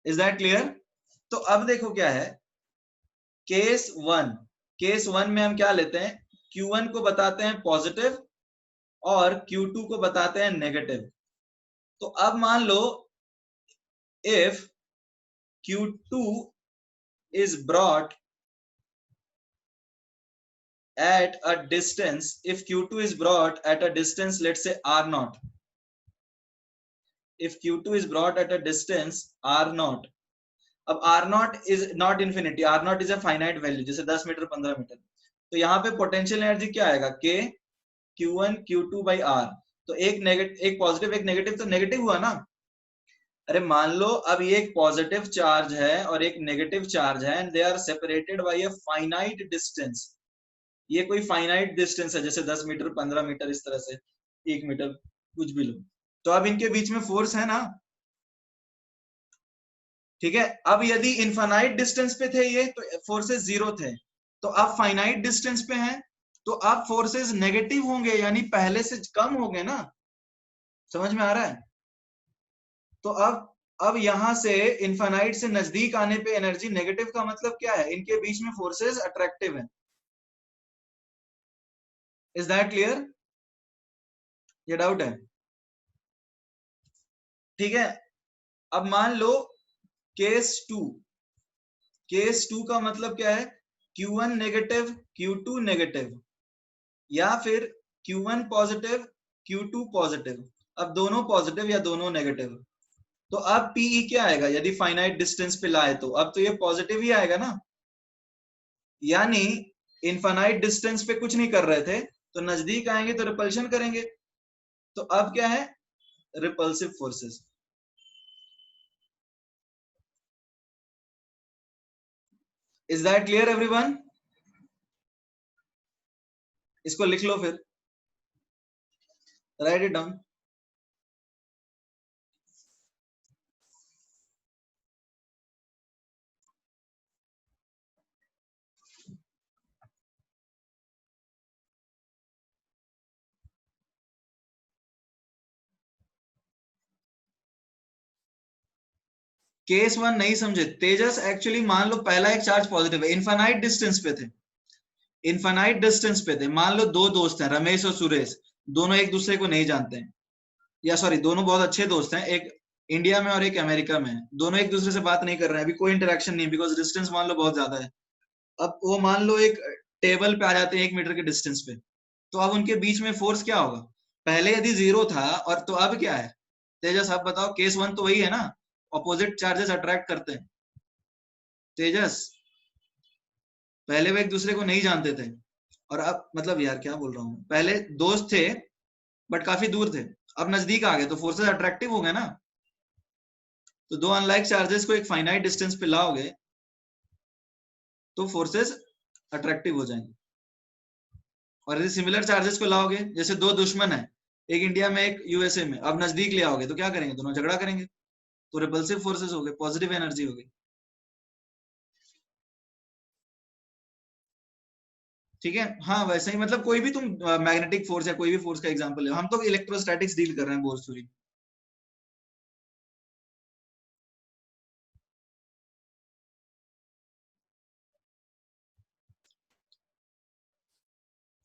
Is that clear? तो अब देखो क्या है, केस वन, केस वन में हम क्या लेते हैं? Q1 को बताते हैं पॉजिटिव और Q2 को बताते हैं नेगेटिव। तो अब मान लो if Q2 is brought at a distance, if Q2 is brought at a distance, let's say R naught, if Q2 is brought at a distance R naught, अब R naught is not infinity, R naught is a finite value, जैसे 10 मीटर 15 मीटर, तो यहाँ पे पोटेंशियल एनर्जी क्या आएगा? K Q1 Q2 by R। तो एक नेगेटिव, एक पॉजिटिव एक नेगेटिव, तो नेगेटिव हुआ ना। अरे मान लो अब ये एक पॉजिटिव चार्ज है और एक नेगेटिव चार्ज है and they are separated by a finite distance. ये कोई फाइनाइट डिस्टेंस है, जैसे 10 मीटर 15 मीटर इस तरह से, 1 मीटर, कुछ भी लो। तो अब इनके बीच में फोर्स है ना, ठीक है? अब यदि इनफाइनाइट डिस्टेंस पे थे ये तो फोर्सेस जीरो थे, तो अब फाइनाइट डिस्टेंस पे हैं तो अब फोर्सेस नेगेटिव होंगे, यानी पहले से कम हो गए ना। समझ में आ रहा है? तो अब यहां से इनफाइनाइट से नजदीक आने पे एनर्जी नेगेटिव का मतलब क्या है? इनके बीच में फोर्सेस अट्रैक्टिव है। Is that clear? ये डाउट है? ठीक है, अब मान लो केस टू, केस टू का मतलब क्या है? Q1 नेगेटिव Q2 नेगेटिव, या फिर Q1 पॉजिटिव Q2 पॉजिटिव। अब दोनों पॉजिटिव या दोनों नेगेटिव, तो अब Pe क्या आएगा? यदि फाइनाइट डिस्टेंस पे लाए तो अब तो ये पॉजिटिव ही आएगा ना, यानी इनफाइनाइट डिस्टेंस पे कुछ नहीं कर रहे थे तो नजदीक आएंगे तो रिपल्शन करेंगे। तो अब क्या है? Repulsive forces. Is that clear everyone? इसको लिख लो फिर, right it down. Case one नहीं समझे तेजस, एक्चुअली मान लो पहला एक चार्ज पॉजिटिव है, इनफाइनाइट डिस्टेंस पे थे, इनफाइनाइट डिस्टेंस पे थे। मान लो दो दोस्त हैं, रमेश और सुरेश, दोनों एक दूसरे को नहीं जानते हैं, या सॉरी दोनों बहुत अच्छे दोस्त हैं, एक इंडिया में और एक अमेरिका में है, दोनों एक दूसरे से बात नहीं कर रहे हैं, अभी कोई इंटरेक्शन नहीं, बिकॉज डिस्टेंस मान लो बहुत ज्यादा है। अब वो मान लो एक टेबल पे आ जाते हैं 1 मीटर के डिस्टेंस पे, तो अब उनके बीच में फोर्स क्या होगा? पहले यदि जीरो था और तो अब क्या है? तेजस आप बताओ, केस वन तो वही है ना, ऑपोजिट चार्जेस अट्रैक्ट करते हैं। तेजस, पहले वो एक दूसरे को नहीं जानते थे, और अब मतलब यार क्या बोल रहा हूँ, पहले दोस्त थे बट काफी दूर थे, अब नजदीक आ गए तो फोर्सेस अट्रैक्टिव हो गए ना। तो दो अनलाइक चार्जेस को एक फाइनाइट डिस्टेंस पे लाओगे तो फोर्सेस अट्रैक्टिव हो जाएंगे, और यदि सिमिलर चार्जेस को लाओगे, जैसे दो दुश्मन है, एक इंडिया में एक यूएसए में, अब नजदीक ले आओगे तो क्या करेंगे? दोनों झगड़ा करेंगे, तो रिपल्सिव फोर्सेस हो गए, पॉजिटिव एनर्जी हो गई। ठीक है, हाँ वैसे ही मतलब कोई भी तुम मैग्नेटिक फोर्स या कोई भी फोर्स का एग्जांपल ले, हम तो इलेक्ट्रोस्टैटिक्स डील कर रहे हैं, बोर्स थ्योरी।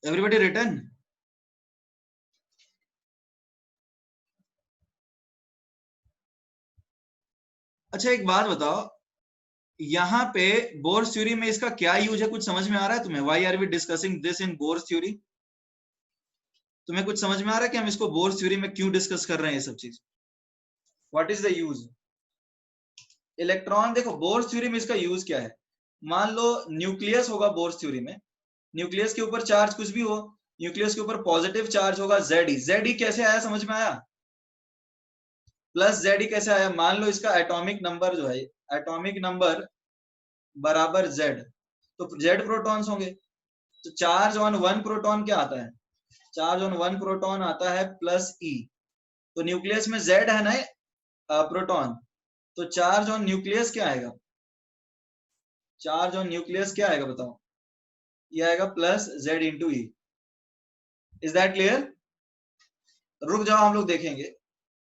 Everybody return. अच्छा एक बात बताओ, यहाँ पे बोर्स थ्योरी में इसका क्या यूज है, कुछ समझ में आ रहा है तुम्हें? Why are we discussing this in Bohr's theory? तुम्हें कुछ समझ में आ रहा है कि हम इसको बोर्स थ्योरी में क्यों डिस्कस कर रहे हैं ये सब चीज? What is the use? Electron, देखो बोर्स थ्योरी में इसका यूज क्या है, मान लो न्यूक्लियस होगा बोर्स थ्योरी में, न्यूक्लियस के ऊपर चार्ज कुछ भी हो, न्यूक्लियस के ऊपर पॉजिटिव चार्ज होगा जेड ई, जेड ई कैसे आया समझ में आया? प्लस जेड ई कैसे आया? मान लो इसका एटॉमिक नंबर जो है, एटॉमिक नंबर बराबर जेड, तो जेड प्रोटॉन्स होंगे, तो चार्ज ऑन वन प्रोटॉन क्या आता है? चार्ज ऑन वन प्रोटॉन आता है प्लस ई, तो न्यूक्लियस में जेड है ना, प्रोटॉन, तो चार्ज ऑन न्यूक्लियस क्या आएगा? चार्ज ऑन न्यूक्लियस क्या आएगा बताओ? ये आएगा plus Z into E. Is that clear? रुक जाओ हम लोग देखेंगे।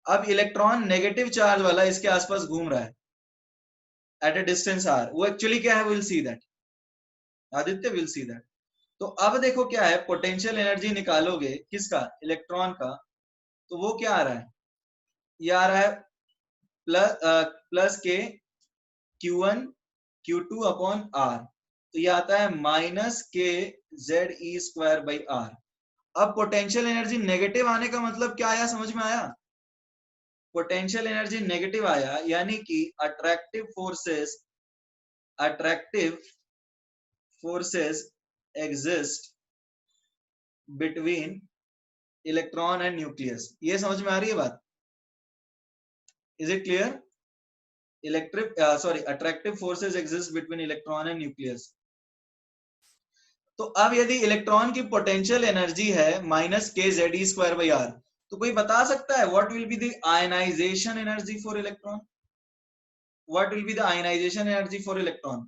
अब इलेक्ट्रॉन नेगेटिव चार्ज वाला इसके आसपास घूम रहा है एट ए डिस्टेंस आर, वो एक्चुअली क्या है, will see that, Aditya will see that. तो अब देखो क्या है, पोटेंशियल एनर्जी निकालोगे किसका, इलेक्ट्रॉन का, तो वो क्या आ रहा है? ये आ रहा है प्लस के Q1 Q2 अपॉन आर, तो ये आता है minus K Z E square by R. अब पोटेंशियल एनर्जी नेगेटिव आने का मतलब क्या आया, समझ में आया? पोटेंशियल एनर्जी नेगेटिव आया, यानी कि attractive forces exist between electron and nucleus. ये समझ में आ रही है बात? Is it clear? Attractive forces exist between electron and nucleus. तो अब यदि इलेक्ट्रॉन की पोटेंशियल एनर्जी है minus K Z E square by R, तो कोई बता सकता है what will be the ionisation energy for electron? What will be the ionisation energy for electron?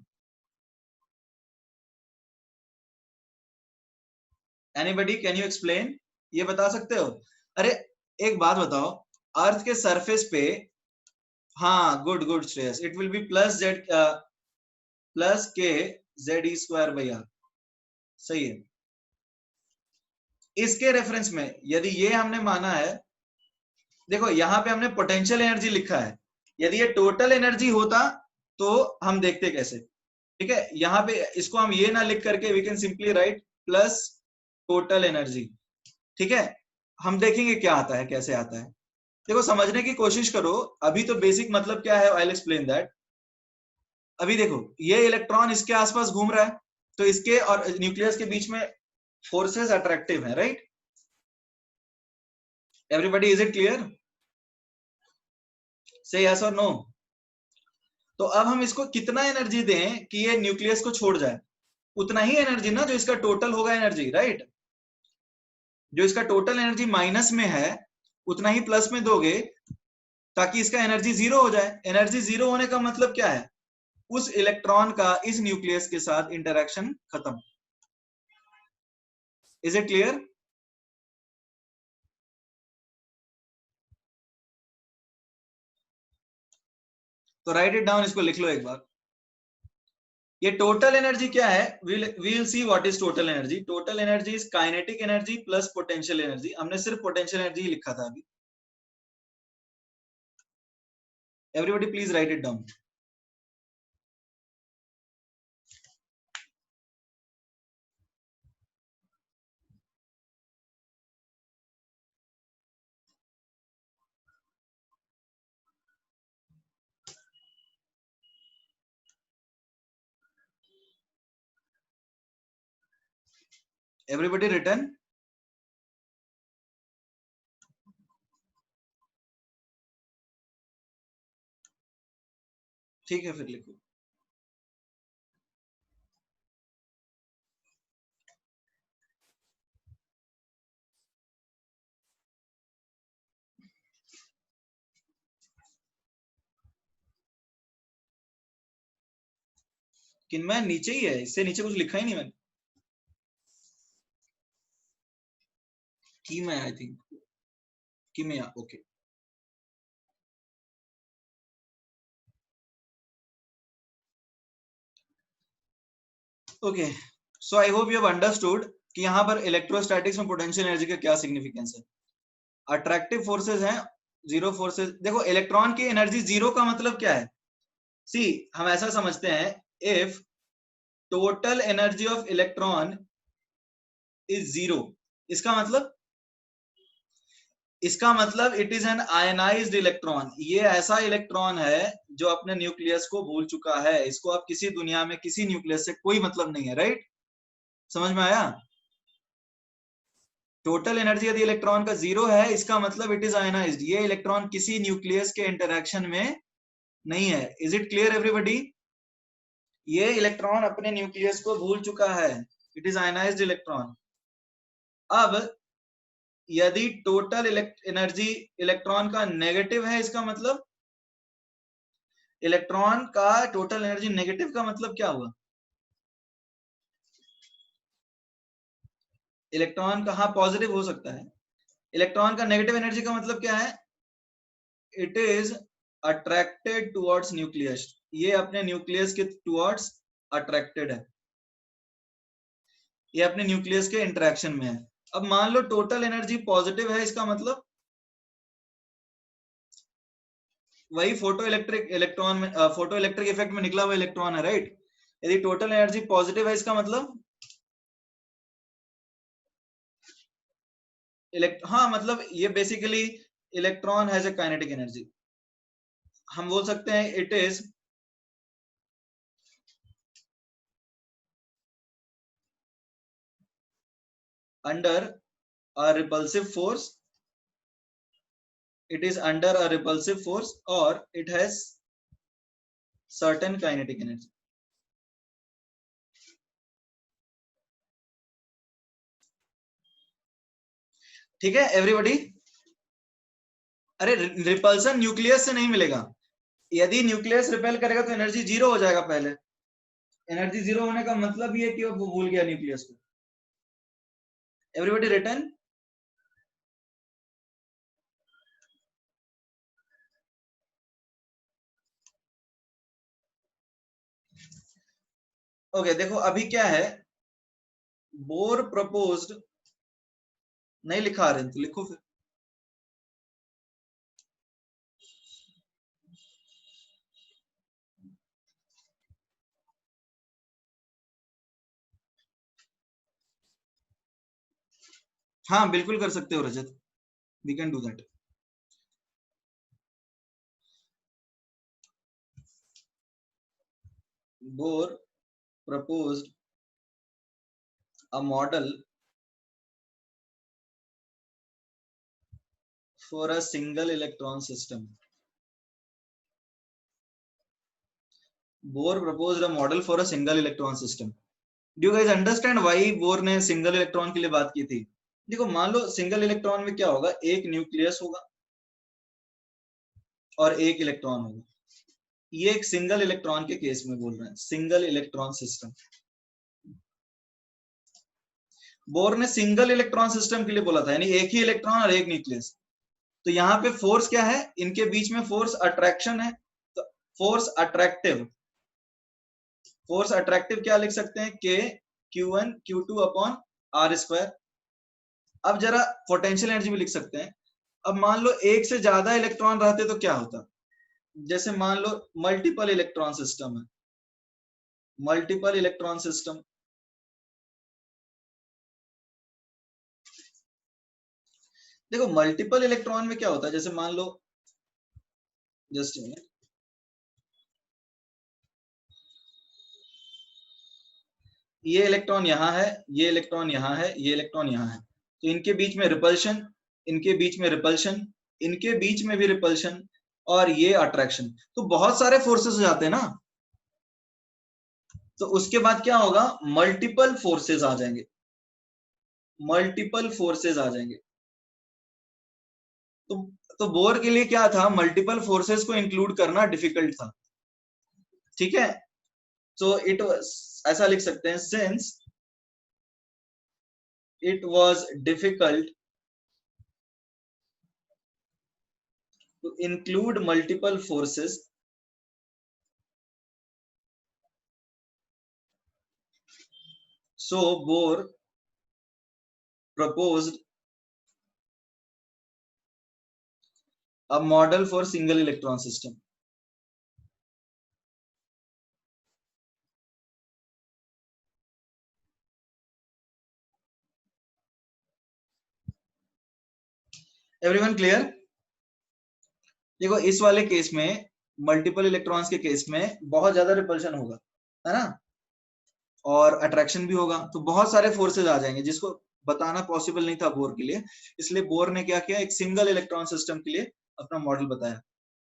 Anybody can you explain? ये बता सकते हो? अरे एक बात बताओ, अर्थ के सरफेस पे, हाँ good good Shreyas, it will be plus K Z E square by R, सही है। इसके रेफरेंस में यदि ये हमने माना है, देखो यहाँ पे हमने पोटेंशियल एनर्जी लिखा है, यदि ये टोटल एनर्जी होता तो हम देखते कैसे। ठीक है, यहाँ पे इसको हम ये ना लिख करके we can simply write plus total energy. ठीक है, हम देखेंगे क्या आता है, कैसे आता है। देखो समझने की कोशिश करो, अभी तो बेसिक मतलब क्या है, आई विल एक्सप्लेन दैट। अभी देखो ये इलेक्ट्रॉन इसके आसपास घूम रहा है, तो इसके और न्यूक्लियस के बीच में फोर्सेस अट्रैक्टिव है, right? Everybody is it clear? से यस और नो? तो अब हम इसको कितना एनर्जी दें कि ये न्यूक्लियस को छोड़ जाए? उतना ही एनर्जी ना जो इसका टोटल होगा एनर्जी, राइट? जो इसका टोटल एनर्जी माइनस में है उतना ही प्लस में दोगे ताकि इसका एनर्जी जीरो हो जाए। एनर्जी जीरो होने का मतलब क्या है? उस इलेक्ट्रॉन का इस न्यूक्लियस के साथ इंटरेक्शन खत्म। Is it clear? तो राइट इट डाउन, इसको लिख लो एक बार। ये टोटल एनर्जी क्या है? we'll see what is total energy. Total energy is kinetic energy plus potential energy. हमने सिर्फ पोटेंशियल एनर्जी ही लिखा था अभी। Everybody please right it down. Everybody return. ठीक है, फिर लिखो। किनमें नीचे ही है, इससे नीचे कुछ लिखा ही नहीं मैंने। की में आई थिंक, की में okay. Okay, so I hope you have understood कि यहाँ पर इलेक्ट्रोस्टैटिक्स में पोटेंशियल एनर्जी का क्या सिग्निफिकेंस है। अट्रैक्टिव फोर्सेस हैं, जीरो फोर्सेस। देखो इलेक्ट्रॉन की एनर्जी जीरो का मतलब क्या है? सी, हम ऐसा समझते हैं, if total energy of electron is zero, इसका मतलब it is an ionised electron. ये ऐसा इलेक्ट्रॉन है जो अपने न्यूक्लियस को भूल चुका है। इसको अब किसी दुनिया में किसी न्यूक्लियस से कोई मतलब नहीं है। राइट? समझ में आया? टोटल एनर्जी यदि इलेक्ट्रॉन का जीरो है, इसका मतलब इट इज आयनाइज्ड। ये इलेक्ट्रॉन किसी न्यूक्लियस के इंटरेक्शन में नहीं है। Is it clear everybody? ये इलेक्ट्रॉन अपने न्यूक्लियस को भूल चुका है। It is ionised electron. अब यदि टोटल एनर्जी इलेक्ट्रॉन का नेगेटिव है, इसका मतलब इलेक्ट्रॉन का टोटल एनर्जी नेगेटिव का मतलब क्या हुआ? इलेक्ट्रॉन का, हाँ पॉजिटिव हो सकता है। इलेक्ट्रॉन का नेगेटिव एनर्जी का मतलब क्या है? It is attracted towards nucleus. ये अपने न्यूक्लियस के टुवर्ड्स अट्रैक्टेड है। ये अपने न्यूक्लियस के इंटरेक्शन में है। अब मान लो टोटल एनर्जी पॉजिटिव है, इसका मतलब वही फोटो इलेक्ट्रिक इलेक्ट्रॉन में, फोटो इलेक्ट्रिक इफेक्ट में निकला हुआ इलेक्ट्रॉन है। राइट? यदि टोटल एनर्जी पॉजिटिव है, इसका मतलब हाँ, मतलब ये basically electron has a kinetic energy. हम बोल सकते हैं it is under a repulsive force, it is under a repulsive force or it has certain kinetic energy. ठीक है एवरीबॉडी? अरे रिपल्सन न्यूक्लियस से नहीं मिलेगा। यदि न्यूक्लियस रिपेल करेगा तो एनर्जी जीरो हो जाएगा। पहले एनर्जी जीरो होने का मतलब ये कि वो भूल गया न्यूक्लियस को। Everybody return. ओके, देखो अभी क्या है, बोर प्रपोज्ड, नहीं लिखा रहे तो लिखो फिर। हाँ बिल्कुल कर सकते हो Rajat, we can do that. Bohr proposed a model for a single electron system. Bohr proposed a model for a single electron system. Do you guys understand why bore ने सिंगल इलेक्ट्रॉन के लिए बात की थी? देखो मान लो सिंगल इलेक्ट्रॉन में क्या होगा, एक न्यूक्लियस होगा और एक इलेक्ट्रॉन होगा। ये एक सिंगल इलेक्ट्रॉन के केस में बोल रहे हैं, सिंगल इलेक्ट्रॉन सिस्टम। बोर ने सिंगल इलेक्ट्रॉन सिस्टम के लिए बोला था, यानी एक ही इलेक्ट्रॉन और एक न्यूक्लियस। तो यहाँ पे फोर्स क्या है, इनके बीच में फोर्स अट्रैक्शन है। तो फोर्स अट्रैक्टिव क्या लिख सकते हैं, के Q1 Q2 upon are square. अब जरा पोटेंशियल एनर्जी भी लिख सकते हैं। अब मान लो एक से ज्यादा इलेक्ट्रॉन रहते तो क्या होता, जैसे मान लो मल्टीपल इलेक्ट्रॉन सिस्टम है, मल्टीपल इलेक्ट्रॉन सिस्टम। देखो मल्टीपल इलेक्ट्रॉन में क्या होता है, जैसे मान लो, जस्ट मिनट, ये इलेक्ट्रॉन यहाँ है, ये इलेक्ट्रॉन यहाँ है, ये इलेक्ट्रॉन यहाँ है, तो इनके बीच में रिपल्शन, इनके बीच में रिपल्शन, इनके बीच में भी रिपल्शन, और ये अट्रैक्शन। तो बहुत सारे फोर्सेस हो जाते हैं ना, तो उसके बाद क्या होगा, मल्टीपल फोर्सेस आ जाएंगे, मल्टीपल फोर्सेस आ जाएंगे। तो तो बोर के लिए क्या था, मल्टीपल फोर्सेस को इंक्लूड करना डिफिकल्ट था, ठीक है। तो इट ऐसा लिख सकते हैं, since it was difficult to include multiple forces, so Bohr proposed a model for single electron system. Everyone clear? देखो इस वाले केस में, मल्टीपल इलेक्ट्रॉन्स के केस में बहुत ज्यादा रिपल्शन होगा, है ना, और अट्रैक्शन भी होगा, तो बहुत सारे फोर्सेस आ जाएंगे जिसको बताना पॉसिबल नहीं था बोर के लिए। इसलिए बोर ने क्या किया, एक सिंगल इलेक्ट्रॉन सिस्टम के लिए अपना मॉडल बताया।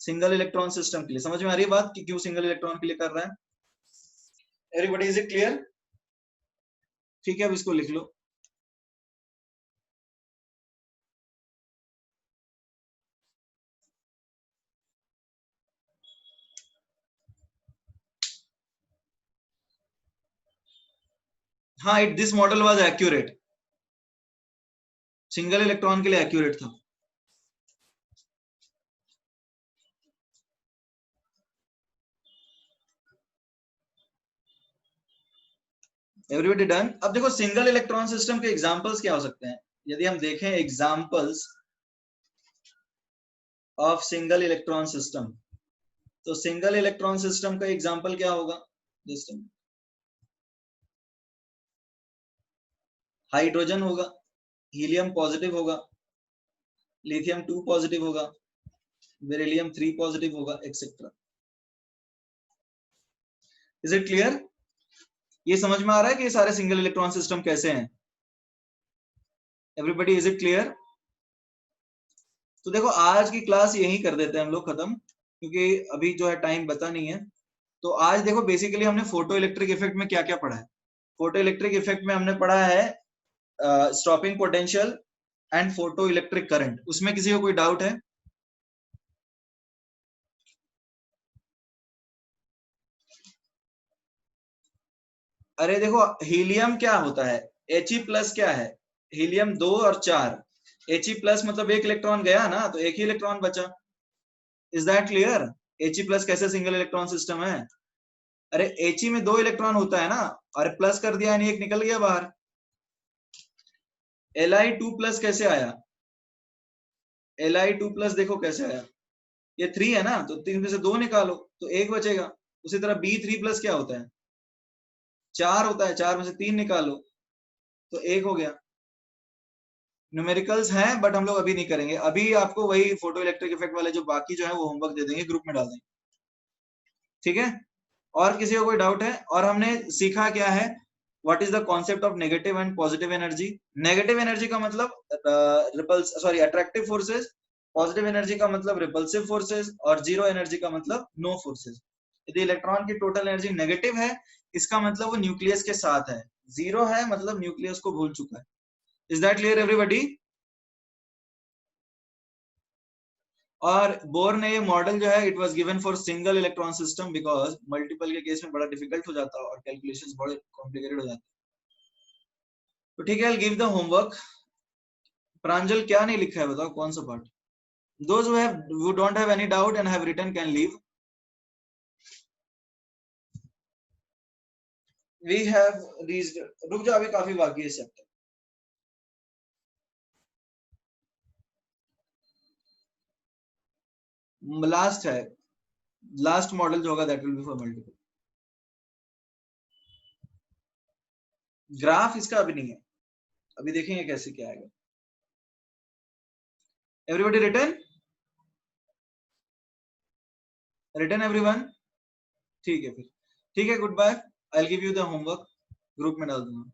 सिंगल इलेक्ट्रॉन सिस्टम के लिए समझ में आ रही है बात कि क्यों सिंगल इलेक्ट्रॉन के लिए कर रहा है? Everybody is it clear? ठीक है, अब इसको लिख लो। हाँ, it this model was accurate, single electron के लिए एक्यूरेट था। Everybody done? अब देखो सिंगल इलेक्ट्रॉन सिस्टम के एग्जांपल्स क्या हो सकते हैं, यदि हम देखें examples of single electron system, तो सिंगल इलेक्ट्रॉन सिस्टम का एग्जांपल क्या होगा, जस्ट हाइड्रोजन होगा, हीलियम पॉजिटिव होगा, लिथियम 2 पॉजिटिव होगा, बेरिलियम 3 पॉजिटिव होगा, एक्सेट्रा। Is it clear? ये समझ में आ रहा है कि ये सारे सिंगल इलेक्ट्रॉन सिस्टम कैसे हैं? Everybody is it clear? तो देखो आज की क्लास यही कर देते हैं हम लोग खत्म, क्योंकि अभी जो है टाइम बता नहीं है। तो आज देखो बेसिकली हमने फोटो इलेक्ट्रिक इफेक्ट में क्या क्या पढ़ा है। फोटो इलेक्ट्रिक इफेक्ट में हमने पढ़ा है stopping potential and photo electric current. उसमें किसी को कोई डाउट है? अरे देखो हीलियम क्या होता है, He+ क्या है, हीलियम 2 और 4, He+ मतलब एक इलेक्ट्रॉन गया ना, तो एक ही इलेक्ट्रॉन बचा। Is that clear? He+ कैसे सिंगल इलेक्ट्रॉन सिस्टम है? अरे He में 2 इलेक्ट्रॉन होता है ना, और प्लस कर दिया यानी एक निकल गया बाहर। Li2+ कैसे आया, Li2+ देखो कैसे आया, ये 3 है ना, तो 3 में से 2 निकालो तो एक बचेगा। उसी तरह B3+ क्या होता है, 4 होता है, 4 में से 3 निकालो तो एक हो गया। न्यूमेरिकल्स हैं बट हम लोग अभी नहीं करेंगे, अभी आपको वही फोटो इलेक्ट्रिक इफेक्ट वाले जो बाकी जो है वो होमवर्क दे देंगे, ग्रुप में डाल देंगे, ठीक है। और किसी को कोई डाउट है? और हमने सीखा क्या है, what is the concept of negative and positive energy. Negative energy का मतलब अट्रैक्टिव फोर्सेस, पॉजिटिव एनर्जी का मतलब रिपल्सिव फोर्सेस, और जीरो एनर्जी का मतलब नो फोर्सेस। यदि इलेक्ट्रॉन की टोटल एनर्जी नेगेटिव है, इसका मतलब वो न्यूक्लियस के साथ है, जीरो है मतलब न्यूक्लियस को भूल चुका है। Is that clear everybody? और बोर ने ये मॉडल जो है it was given for single electron system because multiple के केस में बड़ा डिफिकल्ट हो जाता है और कैलकुलेशंस बड़े कॉम्प्लिकेटेड हो जाते हैं। तो ठीक है, आई गिव द होमवर्क। प्रांजल क्या नहीं लिखा है बताओ, कौन सा part? Those who don't have any doubt and have written can leave. We have reached, रुक जाओ अभी काफी बाकी है चैप्टर। लास्ट है, लास्ट मॉडल जो होगा that will be for multiple. Graph इसका अभी नहीं है, अभी देखेंगे कैसे क्या आएगा। Everybody written? Written everyone? ठीक है फिर, ठीक है, good bye. I will give you the homework, group में डाल दूंगा।